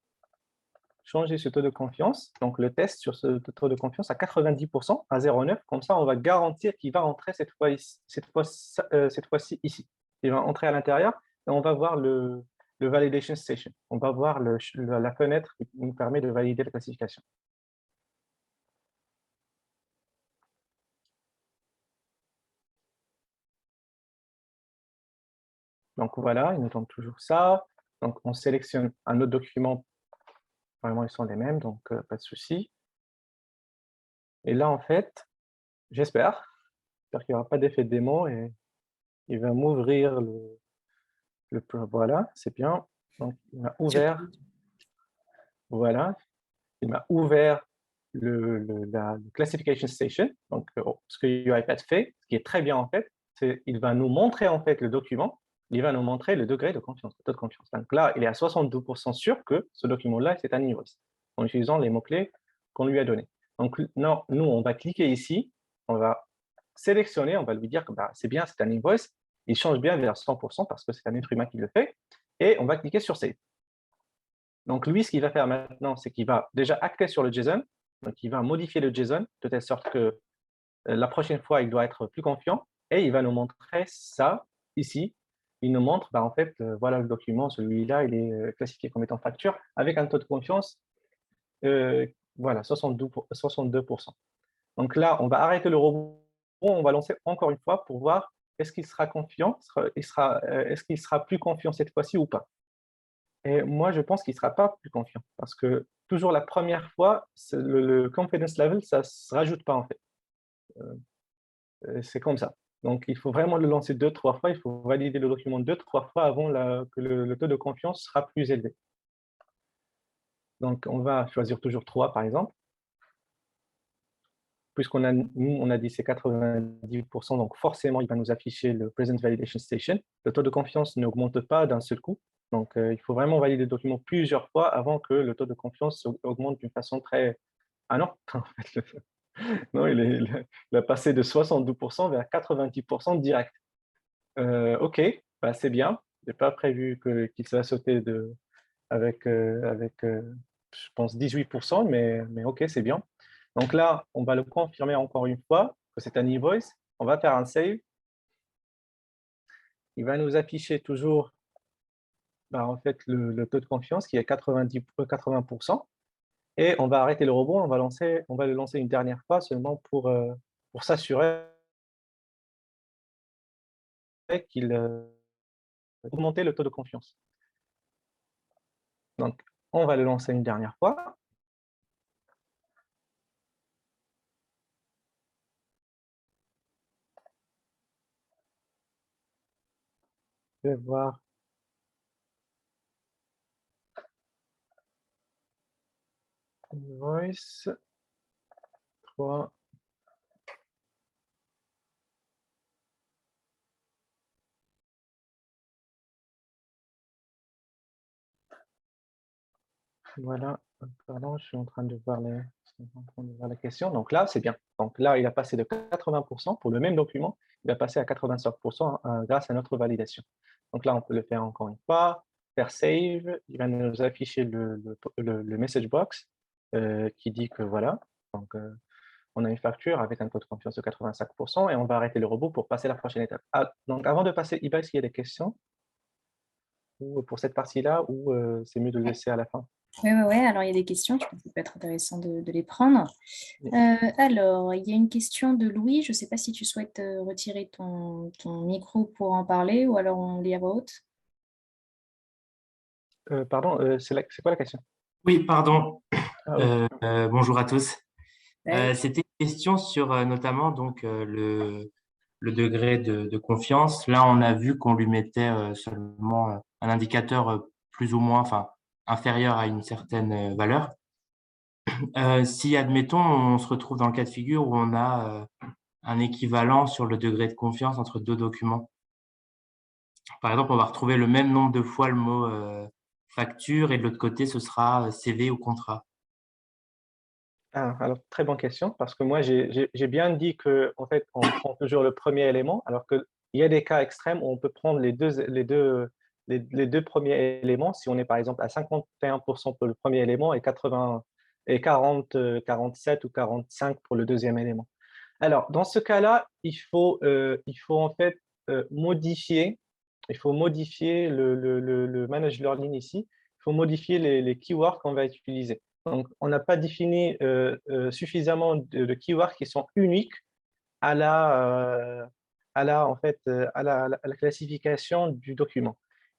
ce taux de confiance, donc le test sur ce taux de confiance à 90%, à 0,9. Comme ça, on va garantir qu'il va entrer cette fois-ci ici. Il va entrer à l'intérieur et on va voir le validation station. On va voir la fenêtre qui nous permet de valider la classification. Donc voilà, il nous tombe toujours ça. Donc on sélectionne un autre document. Vraiment, ils sont les mêmes, donc pas de souci. Et là, en fait, j'espère qu'il n'y aura pas d'effet de démo et il va m'ouvrir voilà, c'est bien. Donc, il m'a ouvert, voilà, il m'a ouvert la classification station. Donc, ce que UiPath fait, ce qui est très bien en fait, c'est il va nous montrer en fait le document, il va nous montrer le degré de confiance, le taux de confiance. Donc là, il est à 62% sûr que ce document-là, c'est un invoice, en utilisant les mots-clés qu'on lui a donnés. Donc, non, nous, on va cliquer ici, on va sélectionner, on va lui dire que bah, c'est bien, c'est un invoice, il change bien vers 100% parce que c'est un être humain qui le fait, et on va cliquer sur Save. Donc lui, ce qu'il va faire maintenant, c'est qu'il va déjà acter sur le JSON, donc il va modifier le JSON de telle sorte que la prochaine fois, il doit être plus confiant, et il va nous montrer ça ici. Il nous montre, bah, en fait, voilà le document, celui-là, il est classifié comme étant facture, avec un taux de confiance, voilà, 62%. Donc là, on va arrêter le robot, on va lancer encore une fois pour voir est-ce qu'il sera confiant, est-ce qu'il sera plus confiant cette fois-ci ou pas. Et moi, je pense qu'il ne sera pas plus confiant parce que toujours la première fois, le confidence level, ça ne se rajoute pas en fait. C'est comme ça. Donc, il faut vraiment le lancer 2-3 fois, il faut valider le document 2-3 fois avant que le taux de confiance sera plus élevé. Donc, on va choisir toujours 3 par exemple. Puisqu'on a, nous, on a dit c'est 90%, donc forcément, il va nous afficher le Present Validation Station. Le taux de confiance n'augmente pas d'un seul coup. Donc, il faut vraiment valider le document plusieurs fois avant que le taux de confiance augmente d'une façon très… Ah non, en fait, non, il a passé de 72% vers 90% direct. OK, bah, c'est bien. Je n'ai pas prévu qu'il va sauter avec, je pense, 18%, mais OK, c'est bien. Donc là, on va le confirmer encore une fois que c'est un invoice. On va faire un save. Il va nous afficher toujours bah, en fait, le taux de confiance qui est 80%. Et on va arrêter le robot, on va le lancer une dernière fois seulement pour s'assurer qu'il augmente le taux de confiance. Donc, on va le lancer une dernière fois. Je vais voir. Voice 3. Voilà. Pardon, je suis en train de voir la question. Donc là, c'est bien. Donc là, il a passé de 80% pour le même document, il a passé à 85% grâce à notre validation. Donc là, on peut le faire encore une fois, faire save, il va nous afficher le message box qui dit que voilà, donc on a une facture avec un taux de confiance de 85% et on va arrêter le robot pour passer à la prochaine étape. Ah, donc avant de passer, est-ce qu'il y a des questions? ou pour cette partie-là ou c'est mieux de le laisser à la fin? Oui, alors il y a des questions, je pense que ça peut être intéressant de les prendre. Oui. Alors, il y a une question de Louis, je ne sais pas si tu souhaites retirer ton micro pour en parler ou alors on lit à voix haute. Pardon, c'est quoi la question? Oui, pardon. Ah oui. Bonjour à tous. Ouais. C'était une question sur notamment donc le degré de confiance. Là, on a vu qu'on lui mettait seulement un indicateur plus ou moins, enfin, inférieur à une certaine valeur. Si, admettons, on se retrouve dans le cas de figure où on a un équivalent sur le degré de confiance entre deux documents. Par exemple, on va retrouver le même nombre de fois le mot facture et de l'autre côté, ce sera CV ou contrat. Ah, alors, très bonne question, parce que moi, j'ai bien dit que en fait, on prend toujours le premier élément, alors qu'il y a des cas extrêmes où on peut prendre les deux premiers éléments, si on est par exemple à 51% pour le premier élément et 80, et 40, 47 ou 45 pour le deuxième élément. Alors, dans ce cas-là, il faut en fait modifier, le manage learning ici, il faut modifier les keywords qu'on va utiliser. Donc, on n'a pas défini suffisamment de keywords qui sont uniques à en fait, à la classification du document.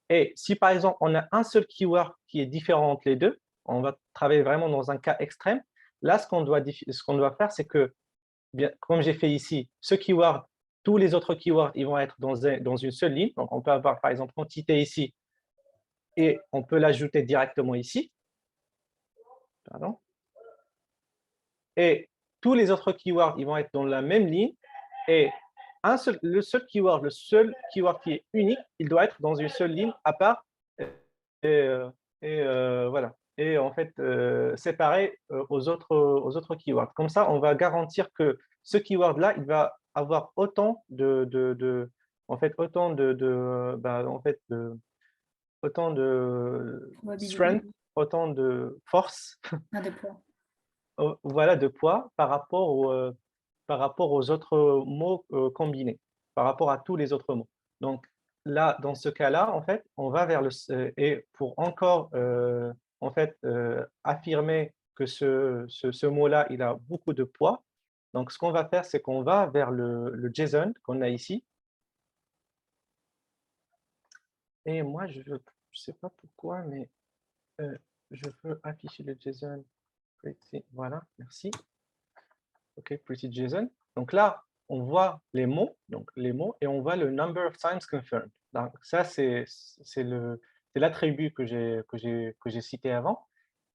Et si par exemple, on a un seul keyword qui est différent entre les deux, on va travailler vraiment dans un cas extrême. Là, ce qu'on doit faire, c'est que, bien, comme j'ai fait ici, ce keyword, tous les autres keywords, ils vont être dans une seule ligne. Donc, on peut avoir par exemple quantité ici et on peut l'ajouter directement ici. Pardon. Et tous les autres keywords, ils vont être dans la même ligne. Et le seul keyword qui est unique, il doit être dans une seule ligne à part. Voilà. Et en fait, séparé aux autres keywords. Comme ça, on va garantir que ce keyword-là, il va avoir autant en fait, autant de Probabilité. strength, autant de force Ah, de poids. voilà, de poids par rapport aux autres mots combinés, par rapport à tous les autres mots. Donc là, dans ce cas-là, en fait, on va vers et pour encore en fait affirmer que ce mot-là, il a beaucoup de poids. Donc ce qu'on va faire, c'est qu'on va vers le JSON qu'on a ici. Et moi, je sais pas pourquoi, mais je veux afficher le JSON. Voilà, merci. OK, pretty JSON. Donc là, on voit les mots, et on voit le number of times confirmed. Donc ça, c'est l'attribut que j'ai cité avant.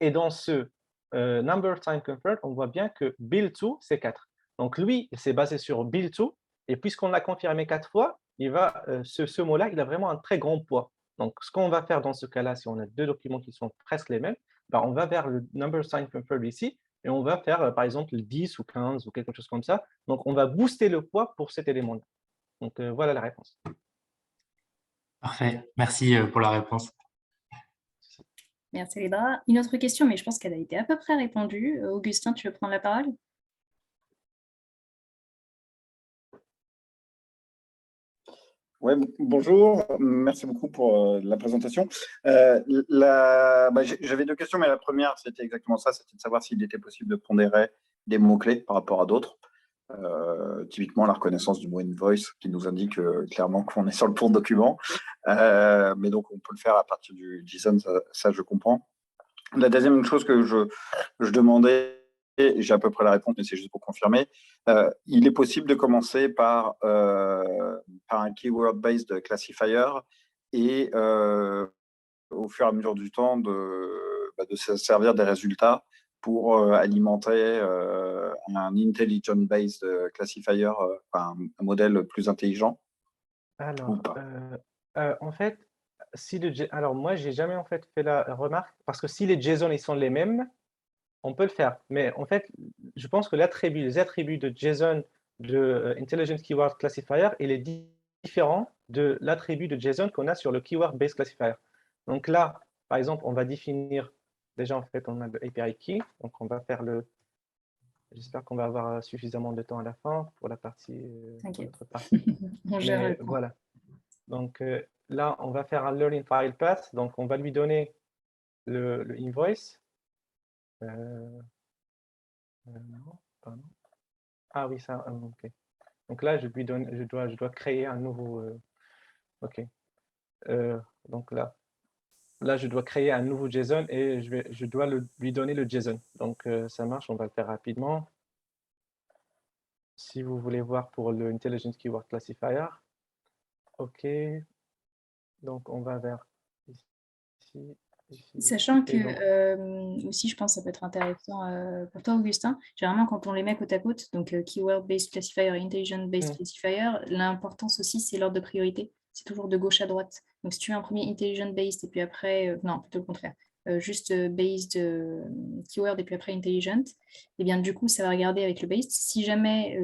Et dans ce number of times confirmed, on voit bien que bill2, c'est 4. Donc lui, il s'est basé sur bill2, et puisqu'on l'a confirmé 4 fois, ce mot-là, il a vraiment un très grand poids. Donc ce qu'on va faire dans ce cas-là, si on a deux documents qui sont presque les mêmes, ben, on va vers le number of times confirmed ici, et on va faire, par exemple, 10 ou 15 ou quelque chose comme ça. Donc, on va booster le poids pour cet élément-là. Donc, voilà la réponse. Parfait. Merci pour la réponse. Merci Lédra. Une autre question, mais je pense qu'elle a été à peu près répondue. Augustin, tu veux prendre la parole? Ouais, bonjour, merci beaucoup pour la présentation. J'avais deux questions, mais la première, c'était exactement ça, c'était de savoir s'il était possible de pondérer des mots-clés par rapport à d'autres. Typiquement, la reconnaissance du mot invoice qui nous indique clairement qu'on est sur le bon document. Mais donc, on peut le faire à partir du JSON, ça je comprends. La deuxième chose que je demandais, et j'ai à peu près la réponse, mais c'est juste pour confirmer, il est possible de commencer par un keyword-based classifier et au fur et à mesure du temps de se servir des résultats pour alimenter un intelligent-based classifier, un modèle plus intelligent ou Alors, pas. en fait, alors moi, j'ai jamais en fait fait la remarque, parce que si les JSON ils sont les mêmes, on peut le faire. Mais en fait, je pense que les attributs de JSON de Intelligent Keyword Classifier, il est différent de l'attribut de JSON qu'on a sur le Keyword Based Classifier. Donc là, par exemple, on va définir, déjà en fait, on a le API Key, donc on va faire j'espère qu'on va avoir suffisamment de temps à la fin pour la partie, pour T'inquiète. notre partie. On gère le Mais temps. voilà. Donc là, on va faire un learning file path. Donc, on va lui donner le invoice. Non, pardon. Ah oui, ça, ok. Donc là, je dois créer un nouveau. Ok. Donc là, je dois créer un nouveau JSON et je dois lui donner le JSON. Donc, ça marche, on va le faire rapidement. Si vous voulez voir pour le Intelligent Keyword Classifier, OK. Donc, on va vers ici, ici. Sachant Et que donc, aussi, je pense que ça peut être intéressant pour toi, Augustin. Généralement, quand on les met côte à côte, donc Keyword-Based Classifier, Intelligent-Based Classifier, l'importance aussi, c'est l'ordre de priorité. C'est toujours de gauche à droite. Donc, si tu as un premier Intelligent-Based et puis après, non, plutôt le contraire, juste Based Keyword et puis après Intelligent, et bien du coup, ça va regarder avec le Based. Si jamais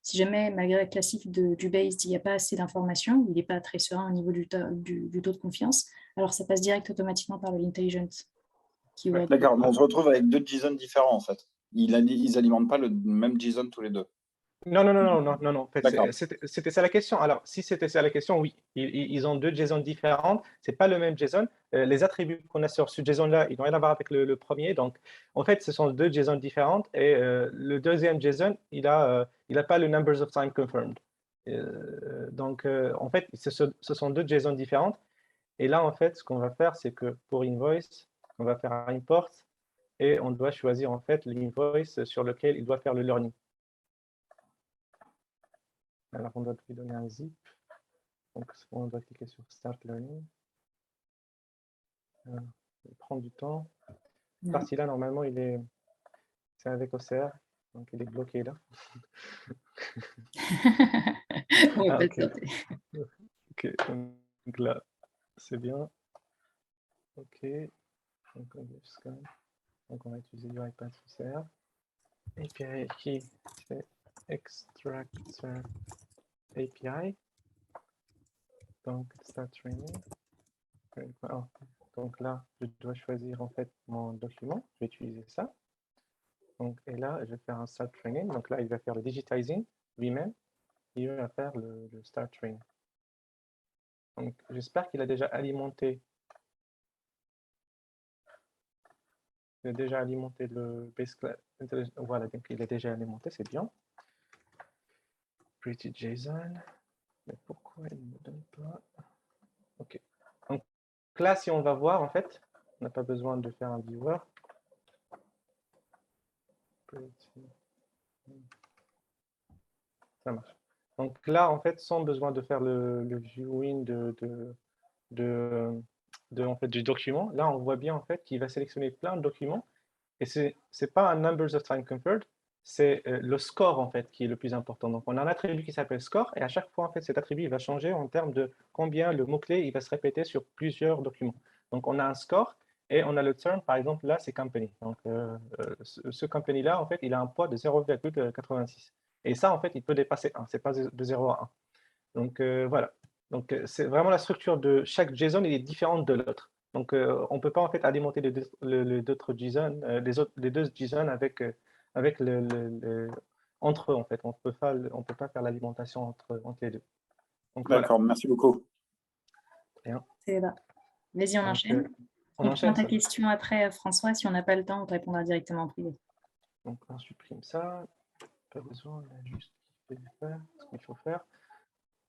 si jamais malgré la classique du Based, il n'y a pas assez d'informations, il n'est pas très serein au niveau du taux de confiance, alors ça passe direct automatiquement par le intelligent keyword. D'accord, mais on se retrouve avec deux JSON différents en fait. Ils alimentent pas le même JSON tous les deux. Non. En fait, D'accord. c'était ça la question. Alors, si c'était ça la question, oui. Ils ont deux JSON différentes. C'est pas le même JSON. Les attributs qu'on a sur ce JSON-là, ils n'ont rien à voir avec le premier. Donc, en fait, ce sont deux JSON différentes. Et le deuxième JSON, il a pas le numbers of time confirmed. Donc, en fait, ce sont deux JSON différentes. Et là, en fait, ce qu'on va faire, c'est que pour invoice, on va faire un import et on doit choisir en fait l'invoice sur lequel il doit faire le learning. Alors, on doit lui donner un zip. Donc, on doit cliquer sur Start Learning. Ça prend du temps. Cette partie-là, normalement, c'est avec OCR. Donc, il est bloqué là. Ok. Ok, donc là, c'est bien. Ok. Donc, on va utiliser UiPath OCR. API key, c'est extractor API. Donc, Start Training. Donc là, je dois choisir en fait mon document. Je vais utiliser ça. Donc, et là, je vais faire un Start Training. Donc là, il va faire le digitizing lui-même. Il va faire le Start Training. Donc, j'espère qu'il a déjà alimenté. Il a déjà alimenté le base class. Voilà, donc il est déjà alimenté, c'est bien. Pretty JSON. Mais pourquoi il ne me donne pas? Ok. Donc là, si on va voir, en fait, on n'a pas besoin de faire un viewer. Ça marche. Donc là, en fait, sans besoin de faire le viewing en fait, du document, là, on voit bien en fait qu'il va sélectionner plein de documents. Et ce n'est pas un numbers of time conferred, c'est le score en fait qui est le plus important. Donc, on a un attribut qui s'appelle score, et à chaque fois, en fait, cet attribut il va changer en termes de combien le mot-clé il va se répéter sur plusieurs documents. Donc, on a un score, et on a le term, par exemple, là, c'est company. Donc, ce company-là, en fait, il a un poids de 0,86. Et ça, en fait, il peut dépasser 1, c'est pas de 0 à 1. Donc, voilà. Donc, c'est vraiment la structure de chaque JSON, il est différente de l'autre. Donc, on ne peut pas en fait alimenter les deux JSON avec entre eux en fait. On peut pas faire l'alimentation entre les deux. D'accord, voilà. Merci beaucoup. C'est là. Vas-y, on enchaîne. On prend ta question après, François. Si on n'a pas le temps, on te répondra directement en privé. Donc, on supprime ça. Pas besoin, on a juste faire ce qu'il faut faire.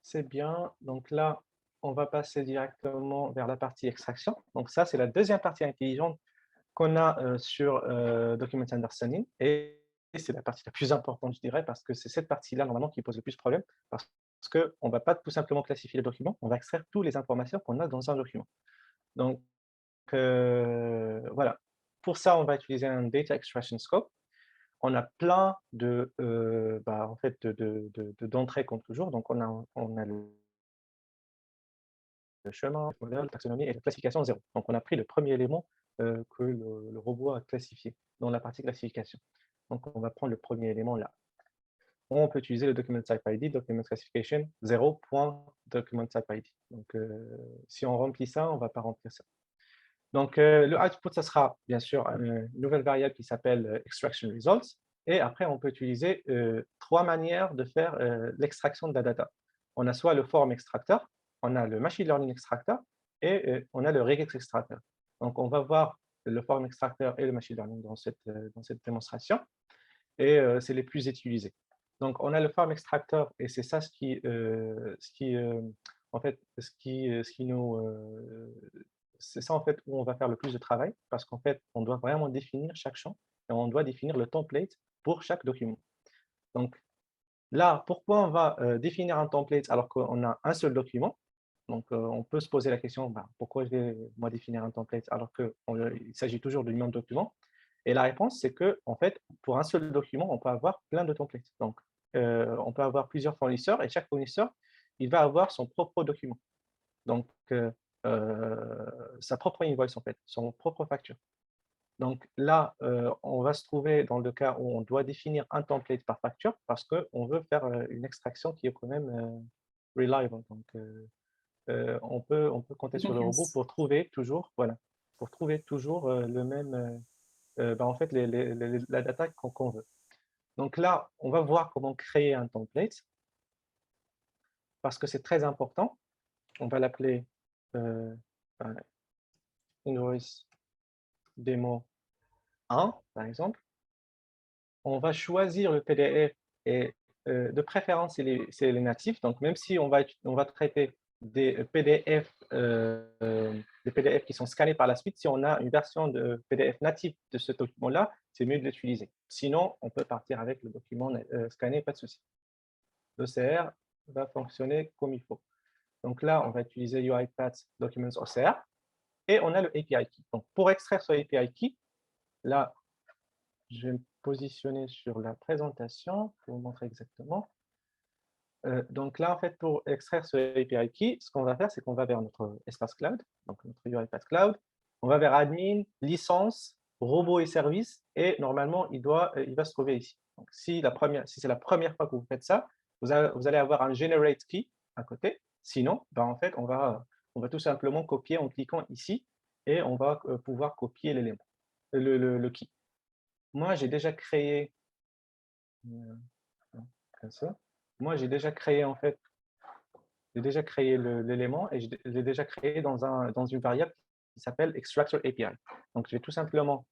C'est bien. Donc là, on va passer directement vers la partie extraction. Donc ça, c'est la deuxième partie intelligente qu'on a sur Document Understanding. Et c'est la partie la plus importante, je dirais, parce que c'est cette partie-là, normalement, qui pose le plus de problèmes. Parce qu'on ne va pas tout simplement classifier le document, on va extraire toutes les informations qu'on a dans un document. Donc, voilà. Pour ça, on va utiliser un Data Extraction Scope. On a plein en fait, d'entrées comme toujours. Donc, on a le chemin, le modèle, la taxonomie et la classification 0. Donc, on a pris le premier élément que le robot a classifié dans la partie classification. Donc, on va prendre le premier élément là. On peut utiliser le document type ID, document classification 0.document type ID. Donc, si on remplit ça, on ne va pas remplir ça. Donc, le output, ça sera bien sûr une nouvelle variable qui s'appelle extraction results. Et après, on peut utiliser 3 manières de faire l'extraction de la data. On a soit le form extractor. on a le Machine Learning Extractor et on a le Regex Extractor. Donc, on va voir le Form Extractor et le Machine Learning dans cette démonstration. Et c'est les plus utilisés. Donc, on a le Form Extractor et c'est ça c'est ça en fait où on va faire le plus de travail parce qu'en fait, on doit vraiment définir chaque champ et on doit définir le template pour chaque document. Donc, là, pourquoi on va définir un template alors qu'on a un seul document? Donc, on peut se poser la question, pourquoi je vais moi définir un template alors qu'il s'agit toujours du même document? Et la réponse, c'est que, en fait, pour un seul document, on peut avoir plein de templates. Donc, on peut avoir plusieurs fournisseurs et chaque fournisseur, il va avoir son propre document. Donc, sa propre invoice, en fait, son propre facture. Donc là, on va se trouver dans le cas où on doit définir un template par facture parce qu'on veut faire une extraction qui est quand même reliable. Donc, on peut compter sur le robot pour trouver toujours, voilà, pour trouver toujours le même, en fait, la data qu'on veut. Donc là, on va voir comment créer un template parce que c'est très important. On va l'appeler invoice demo 1, par exemple. On va choisir le PDF et de préférence, c'est les natifs. Donc, même si on va traiter des PDF qui sont scannés par la suite, si on a une version de PDF natif de ce document-là, c'est mieux de l'utiliser. Sinon, on peut partir avec le document scanné, pas de souci. L'OCR va fonctionner comme il faut. Donc là, on va utiliser UiPath Documents OCR et on a le API Key. Donc, pour extraire ce API Key, là, je vais me positionner sur la présentation pour vous montrer exactement. Donc là, en fait, pour extraire ce API Key, ce qu'on va faire, c'est qu'on va vers notre espace cloud, donc notre UiPath Cloud. On va vers admin, licence, robot et services, et normalement, il va se trouver ici. Donc, si c'est la première fois que vous faites ça, vous allez avoir un generate key à côté. Sinon, en fait, on va tout simplement copier en cliquant ici, et on va pouvoir copier l'élément, le key. Moi, j'ai déjà créé comme ça. Moi, j'ai déjà créé en fait, l'élément et je l'ai déjà créé dans une variable qui s'appelle extractor API. Donc, je vais tout simplement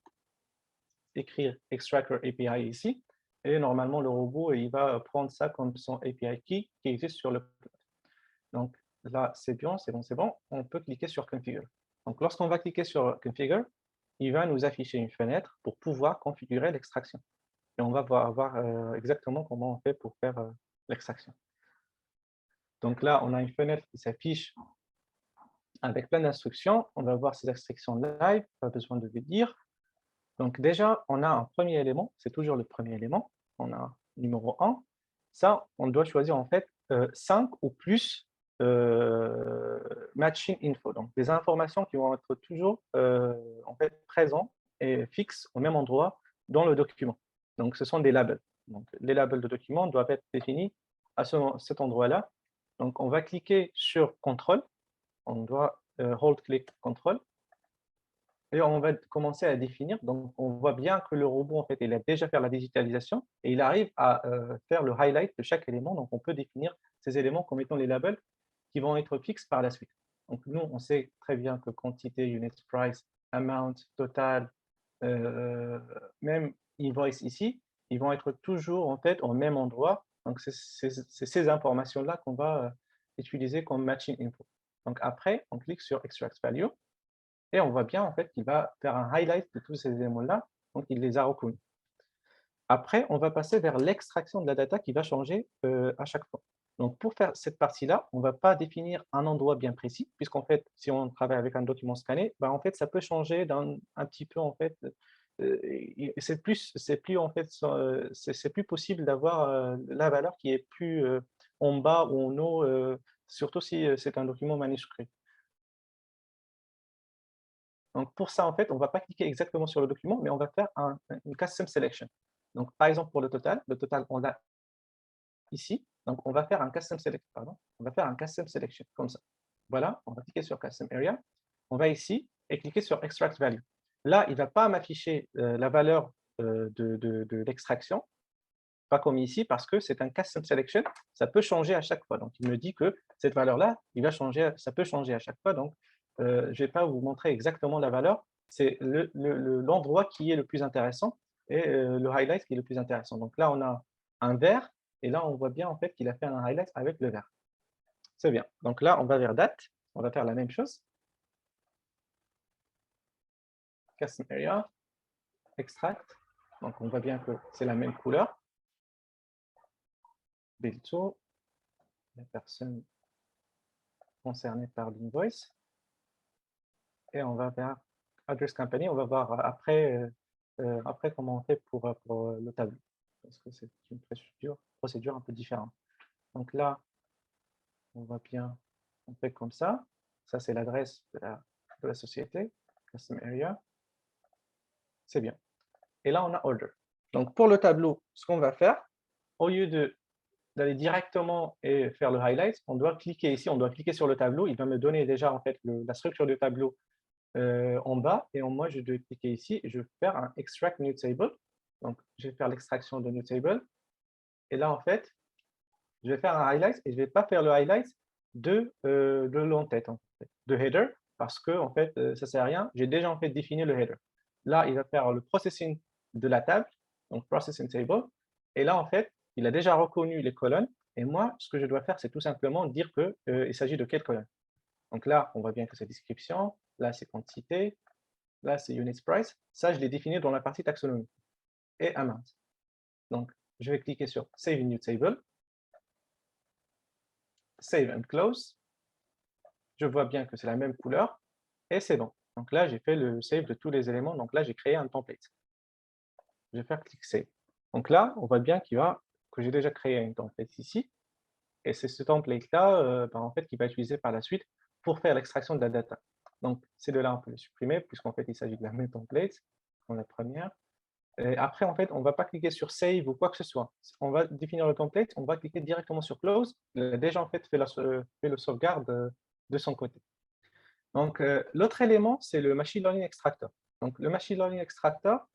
écrire extractor API ici et normalement le robot il va prendre ça comme son API key qui existe sur le cloud. Donc là, c'est bon, c'est bon, c'est bon. On peut cliquer sur configure. Donc, lorsqu'on va cliquer sur configure, il va nous afficher une fenêtre pour pouvoir configurer l'extraction. Et on va voir exactement comment on fait pour faire l'extraction. Donc là, on a une fenêtre qui s'affiche avec plein d'instructions. On va voir ces instructions live, pas besoin de les dire. Donc déjà, on a un premier élément, c'est toujours le premier élément. On a numéro 1. Ça, on doit choisir en fait 5 ou plus matching info. Donc des informations qui vont être toujours en fait présentes et fixes au même endroit dans le document. Donc ce sont des labels. Donc les labels de document doivent être définis à cet endroit-là. Donc on va cliquer sur contrôle. On doit hold click control. Et on va commencer à définir. Donc, on voit bien que le robot, en fait, il a déjà fait la digitalisation et il arrive à faire le highlight de chaque élément. Donc, on peut définir ces éléments comme étant les labels qui vont être fixes par la suite. Donc, nous, on sait très bien que quantité, unit price, amount, total, même invoice ici, ils vont être toujours, en fait, au même endroit. Donc, c'est ces informations-là qu'on va utiliser comme matching info. Donc, après, on clique sur extract value. Et on voit bien en fait qu'il va faire un highlight de tous ces éléments-là, donc il les a reconnus. Après, on va passer vers l'extraction de la data qui va changer à chaque fois. Donc pour faire cette partie-là, on ne va pas définir un endroit bien précis, puisqu'en fait, si on travaille avec un document scanné, en fait, ça peut changer un petit peu en fait. C'est plus en fait, c'est plus possible d'avoir la valeur qui est plus en bas ou en haut, surtout si c'est un document manuscrit. Donc, pour ça, en fait, on ne va pas cliquer exactement sur le document, mais on va faire une custom selection. Donc, par exemple, pour le total, on l'a ici. Donc, on va faire un custom select, pardon. On va faire un custom selection, comme ça. Voilà, on va cliquer sur custom area. On va ici et cliquer sur extract value. Là, il ne va pas m'afficher la valeur de l'extraction, pas comme ici, parce que c'est un custom selection, ça peut changer à chaque fois. Donc, il me dit que cette valeur-là, ça peut changer à chaque fois. Donc, je ne vais pas vous montrer exactement la valeur, c'est l'endroit qui est le plus intéressant et le highlight qui est le plus intéressant. Donc là, on a un vert, et là, on voit bien en fait qu'il a fait un highlight avec le vert. C'est bien. Donc là, on va vers date, on va faire la même chose. Custom area, extract. Donc, on voit bien que c'est la même couleur. Build to, la personne concernée par l'invoice. Et on va vers address company. On va voir après, après comment on fait pour le tableau. Parce que c'est une procédure un peu différente. Donc là, on voit bien, on fait comme ça. Ça, c'est l'adresse de la société, custom area. C'est bien. Et là, on a order. Donc, pour le tableau, ce qu'on va faire, au lieu d'aller directement et faire le highlight, on doit cliquer ici, on doit cliquer sur le tableau. Il va me donner déjà en fait la structure du tableau en bas. Et moi, je dois cliquer ici et je vais faire un extract new table. Donc, je vais faire l'extraction de new table. Et là, en fait, je vais faire un highlight et je ne vais pas faire le highlight de l'entête, en fait, de header, parce que en fait, ça ne sert à rien. J'ai déjà en fait défini le header. Là, il va faire le processing de la table, donc processing table. Et là, en fait, il a déjà reconnu les colonnes. Et moi, ce que je dois faire, c'est tout simplement dire qu'il s'agit de quelle colonne. Donc là, on voit bien que c'est description. Là, c'est quantité. Là, c'est unit price. Ça, je l'ai défini dans la partie taxonomie. Et amount. Donc, je vais cliquer sur Save in New Table. Save and Close. Je vois bien que c'est la même couleur. Et c'est bon. Donc là, j'ai fait le save de tous les éléments. Donc là, j'ai créé un template. Je vais faire clic Save. Donc là, on voit bien que j'ai déjà créé un template ici. Et c'est ce template-là en fait, qui va être utilisé par la suite pour faire l'extraction de la data. Donc, ces deux-là, on peut les supprimer, puisqu'en fait, il s'agit de la même template, dans la première. Et après, en fait, on ne va pas cliquer sur Save ou quoi que ce soit. On va définir le template, on va cliquer directement sur Close. Il a déjà, en fait, fait le sauvegarde de son côté. Donc, l'autre élément, c'est le Machine Learning Extractor. Donc, le Machine Learning Extractor,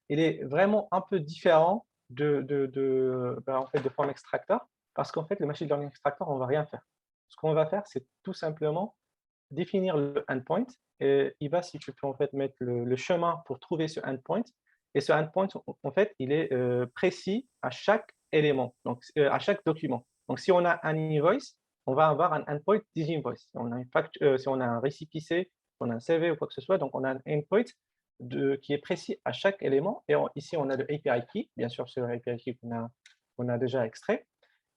il est vraiment un peu différent en fait, de Form Extractor, parce qu'en fait, le Machine Learning Extractor, on ne va rien faire. Ce qu'on va faire, c'est tout simplement définir le endpoint. Et il va, si tu peux en fait mettre le chemin pour trouver ce endpoint. Et ce endpoint, en fait, il est précis à chaque élément, donc à chaque document. Donc, si on a un invoice, on va avoir un endpoint des invoices. Si on a un récépissé, on a un CV ou quoi que ce soit, donc on a un endpoint qui est précis à chaque élément. Et ici, on a le API key, bien sûr, c'est le API key qu'on a déjà extrait.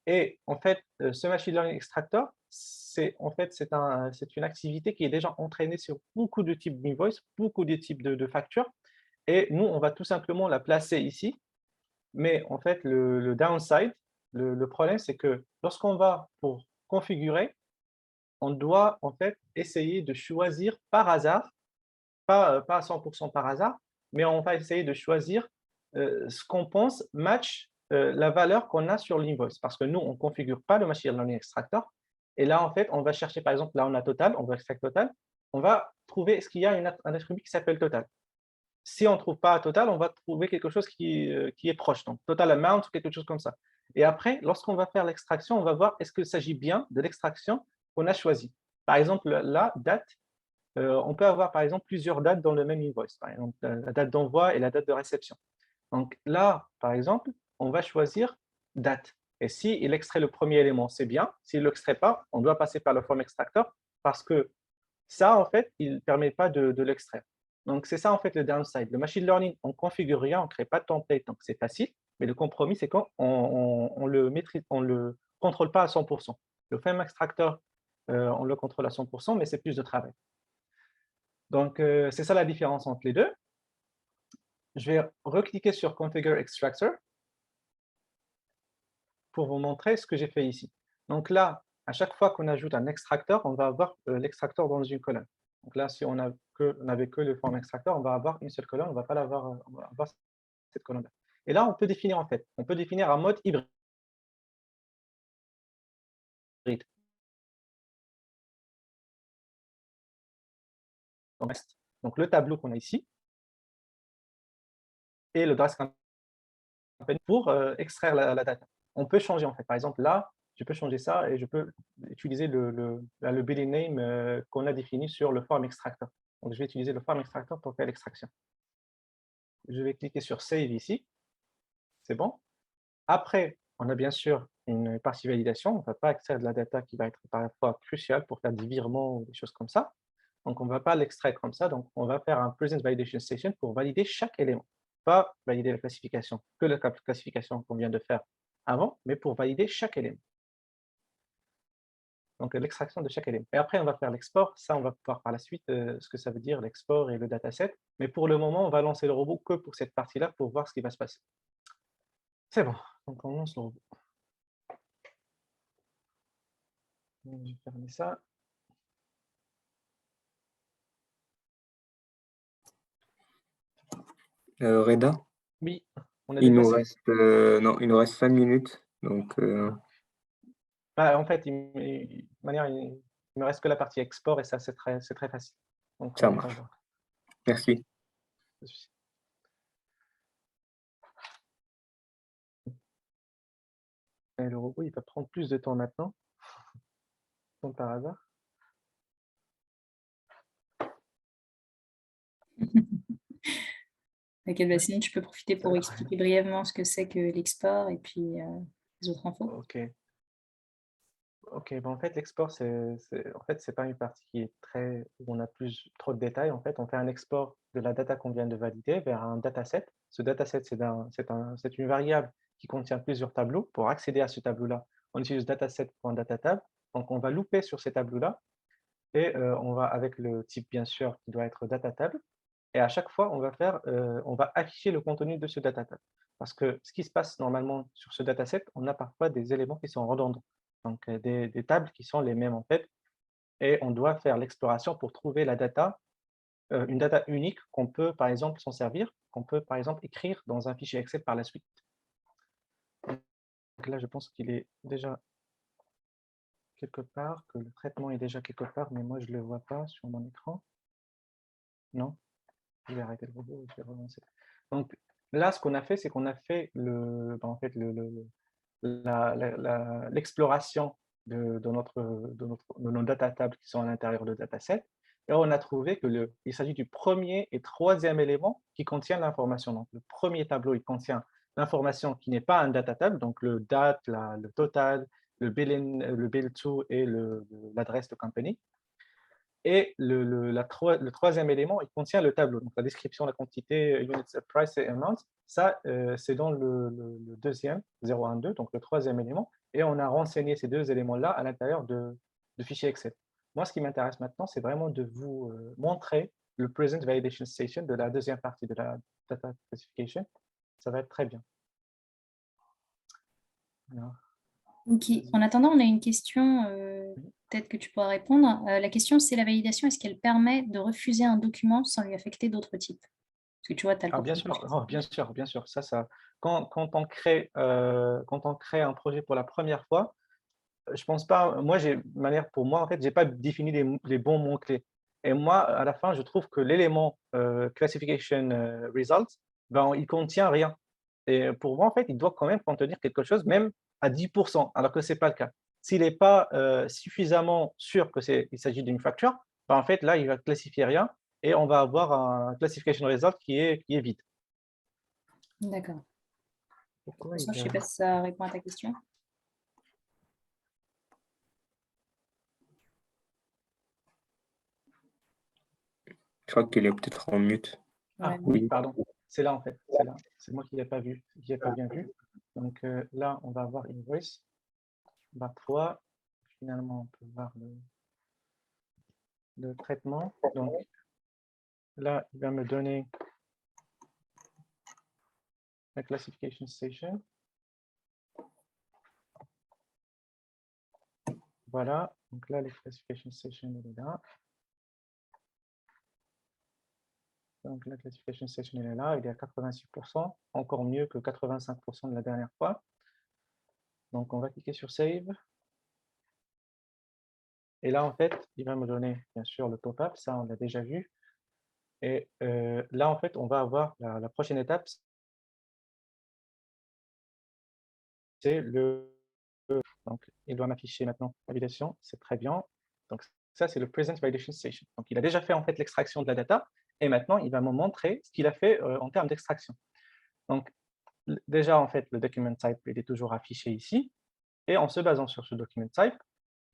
Et en fait, ce Machine Learning Extractor, c'est une activité qui est déjà entraînée sur beaucoup de types d'invoices, beaucoup de types de factures. Et nous, on va tout simplement la placer ici. Mais en fait, le downside, le problème, c'est que lorsqu'on va pour configurer, on doit en fait essayer de choisir par hasard, pas à 100% par hasard, mais on va essayer de choisir ce qu'on pense match la valeur qu'on a sur l'invoice. Parce que nous, on ne configure pas le Machine Learning Extractor. Et là, en fait, on va chercher, par exemple, là, on a total, on va extraire total. On va trouver, est-ce qu'il y a un attribut qui s'appelle total? Si on ne trouve pas total, on va trouver quelque chose qui est proche, donc total amount ou quelque chose comme ça. Et après, lorsqu'on va faire l'extraction, on va voir est-ce qu'il s'agit bien de l'extraction qu'on a choisie. Par exemple, là, date, on peut avoir par exemple plusieurs dates dans le même invoice, par exemple la date d'envoi et la date de réception. Donc là, par exemple, on va choisir date. Et s'il extrait le premier élément, c'est bien. S'il ne l'extrait pas, on doit passer par le form extractor parce que ça, en fait, il ne permet pas de l'extraire. Donc, c'est ça, en fait, le downside. Le machine learning, on ne configure rien, on ne crée pas de template, donc c'est facile. Mais le compromis, c'est qu'on le contrôle pas à 100%. Le form extractor, on le contrôle à 100%, mais c'est plus de travail. Donc, c'est ça la différence entre les deux. Je vais recliquer sur Configure Extractor pour vous montrer ce que j'ai fait ici. Donc là, à chaque fois qu'on ajoute un extracteur, on va avoir l'extracteur dans une colonne. Donc là, si on n'avait que le form extractor, on va avoir une seule colonne, on ne va pas avoir cette colonne-là. Et là, on peut définir en fait, on peut définir un mode hybride. Donc le tableau qu'on a ici et le DAS pour extraire la data. On peut changer, en fait. Par exemple, là, je peux changer ça et je peux utiliser le billing name qu'on a défini sur le form extractor. Donc, je vais utiliser le form extractor pour faire l'extraction. Je vais cliquer sur Save ici. C'est bon. Après, on a bien sûr une partie validation. On ne va pas extraire de la data qui va être parfois cruciale pour faire des virements ou des choses comme ça. Donc, on ne va pas l'extraire comme ça. Donc, on va faire un present validation station pour valider chaque élément. Pas valider la classification, que la classification qu'on vient de faire avant, mais pour valider chaque élément. Donc, l'extraction de chaque élément. Et après, on va faire l'export. Ça, on va voir par la suite ce que ça veut dire, l'export et le dataset. Mais pour le moment, on va lancer le robot que pour cette partie-là pour voir ce qui va se passer. C'est bon. Donc, on lance le robot. Je vais fermer ça. Reda, Oui, on a il nous dépassé. reste, non, il nous reste 5 minutes. Donc, Bah, en fait, de manière, il me reste que la partie export et ça, c'est très facile. Donc, ça on va marche. voir. Merci. Pas de souci. Et le robot, il va prendre plus de temps maintenant, comme par hasard. Ok, bah, sinon, tu peux profiter pour expliquer brièvement ce que c'est que l'export et puis les autres infos. Ok. Ok, bon, en fait, l'export, c'est pas une partie qui est où on a trop de détails. En fait, on fait un export de la data qu'on vient de valider vers un dataset. Ce dataset, c'est une variable qui contient plusieurs tableaux. Pour accéder à ce tableau-là, on utilise dataset.datatable. Donc, on va louper sur ces tableaux-là et on va avec le type, bien sûr, qui doit être datatable. Et à chaque fois, on va afficher le contenu de ce datatable. Parce que ce qui se passe normalement sur ce dataset, on a parfois des éléments qui sont redondants. Donc, des tables qui sont les mêmes en fait. Et on doit faire l'exploration pour trouver la data, une data unique qu'on peut par exemple s'en servir, qu'on peut par exemple écrire dans un fichier Excel par la suite. Donc là, je pense qu'il est déjà quelque part, que le traitement est déjà quelque part, mais moi, je ne le vois pas sur mon écran. Non, je vais arrêter le robot et je vais relancer. Donc là, ce qu'on a fait, c'est qu'on a fait en fait, l'exploration de nos data tables qui sont à l'intérieur de dataset. Et on a trouvé il s'agit du premier et troisième élément qui contient l'information. Donc, le premier tableau, il contient l'information qui n'est pas un data table, donc le date, le total, le bill to et l'adresse de company. Et le troisième élément, il contient le tableau, donc la description, la quantité, units, price et amount. Ça, c'est dans le deuxième, 012, donc le troisième élément. Et on a renseigné ces deux éléments-là à l'intérieur de fichiers Excel. Moi, ce qui m'intéresse maintenant, c'est vraiment de vous montrer le Present Validation Station de la deuxième partie de la Data Classification. Ça va être très bien. Alors, Ok, en attendant, on a une question, peut-être que tu pourras répondre. La question, c'est la validation, est-ce qu'elle permet de refuser un document sans lui affecter d'autres types? Parce que tu vois, tu as le bien sûr, pourcentage. bien sûr. Quand on crée un projet pour la première fois, je pense pas, moi, pour moi, en fait, j'ai pas défini les bons mots-clés. Et moi, à la fin, je trouve que l'élément classification result, ben, il contient rien. Et pour moi, en fait, il doit quand même contenir quelque chose, même à 10%, alors que c'est pas le cas. S'il n'est pas suffisamment sûr il s'agit d'une fracture, ben, en fait, là, il va classifier rien et on va avoir un classification result qui est vide. D'accord. Pourquoi Je ne sais pas si ça répond à ta question. Je crois qu'il est peut-être en mute. Ah oui, pardon. C'est là en fait. C'est là. C'est moi qui n'ai pas vu, qui n'ai pas bien vu. Donc là, on va avoir invoice. Barre 3. Finalement, on peut voir le traitement. Donc là, il va me donner la classification station. Voilà. Donc là, la classification station elle est là. Donc la classification station elle est là. Il est à 86%. Encore mieux que 85% de la dernière fois. Donc on va cliquer sur Save. Et là, en fait, il va me donner, bien sûr, le pop-up. Ça, on l'a déjà vu. Et là, en fait, on va avoir la prochaine étape, Donc, il doit m'afficher maintenant la validation, c'est très bien. Donc, ça, c'est le Present Validation Station. Donc, il a déjà fait en fait l'extraction de la data et maintenant, il va me montrer ce qu'il a fait en termes d'extraction. Donc, déjà, en fait, le document type, il est toujours affiché ici. Et en se basant sur ce document type,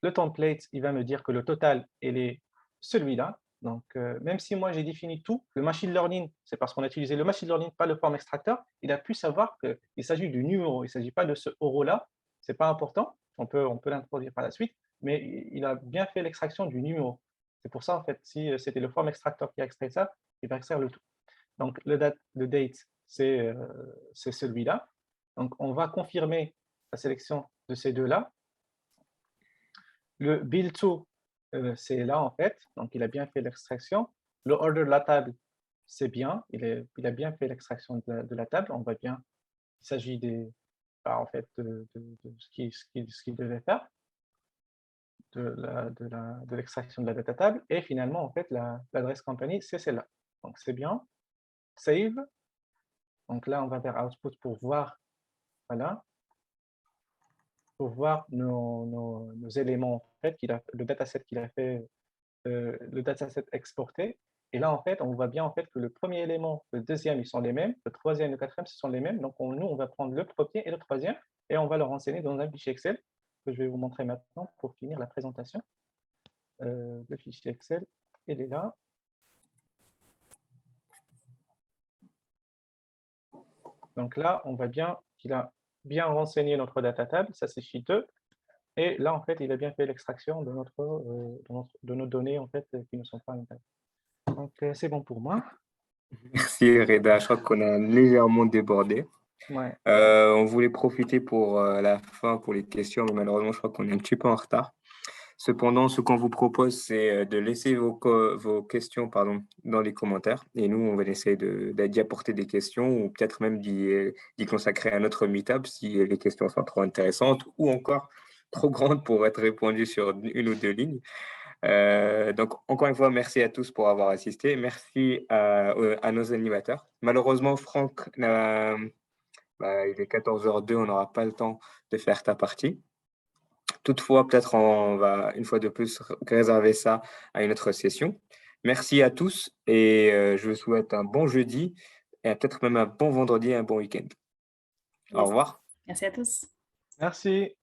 le template, il va me dire que le total, il est celui-là. Donc, même si moi, j'ai défini tout, le machine learning, c'est parce qu'on a utilisé le machine learning, pas le form extractor, il a pu savoir qu'il s'agit du numéro, il ne s'agit pas de ce euro-là. Ce n'est pas important, on peut l'introduire par la suite, mais il a bien fait l'extraction du numéro. C'est pour ça, en fait, si c'était le form extractor qui a extrait ça, il va extraire le tout. Donc, le date, c'est celui-là. Donc, on va confirmer la sélection de ces deux-là. Le build to, c'est là, en fait. Donc, il a bien fait l'extraction. Le order de la table, c'est bien. Il a bien fait l'extraction de la table. On voit bien qu'il s'agit en fait, de ce qu'il devait faire, de l'extraction de la data table. Et finalement, en fait, l'adresse compagnie, c'est celle-là. Donc, c'est bien. Save. Donc là, on va vers Output pour voir, voilà, pour voir nos éléments, en fait, le dataset qu'il a fait, le dataset exporté. Et là, en fait, on voit bien en fait que le premier élément, le deuxième, ils sont les mêmes, le troisième et le quatrième, ce sont les mêmes. Donc, nous, on va prendre le premier et le troisième et on va le renseigner dans un fichier Excel que je vais vous montrer maintenant pour finir la présentation. Le fichier Excel, il est là. Donc là, on voit bien qu'il a bien renseigné notre data table, ça c'est sheet 2. Et là, en fait, il a bien fait l'extraction de nos données en fait, qui ne sont pas intact. Donc, c'est bon pour moi. Merci Reda, je crois qu'on a légèrement débordé. Ouais. On voulait profiter pour la fin, pour les questions, mais malheureusement, je crois qu'on est un petit peu en retard. Cependant, ce qu'on vous propose, c'est de laisser vos questions dans les commentaires. Et nous, on va essayer d'y apporter des questions ou peut-être même d'y consacrer un autre meet-up si les questions sont trop intéressantes ou encore trop grandes pour être répondues sur une ou deux lignes. Donc, encore une fois, merci à tous pour avoir assisté. Merci à nos animateurs. Malheureusement, Franck, il est 14h02, on n'aura pas le temps de faire ta partie. Toutefois, peut-être on va une fois de plus réserver ça à une autre session. Merci à tous et je vous souhaite un bon jeudi et peut-être même un bon vendredi et un bon week-end. Au revoir. Merci à tous. Merci.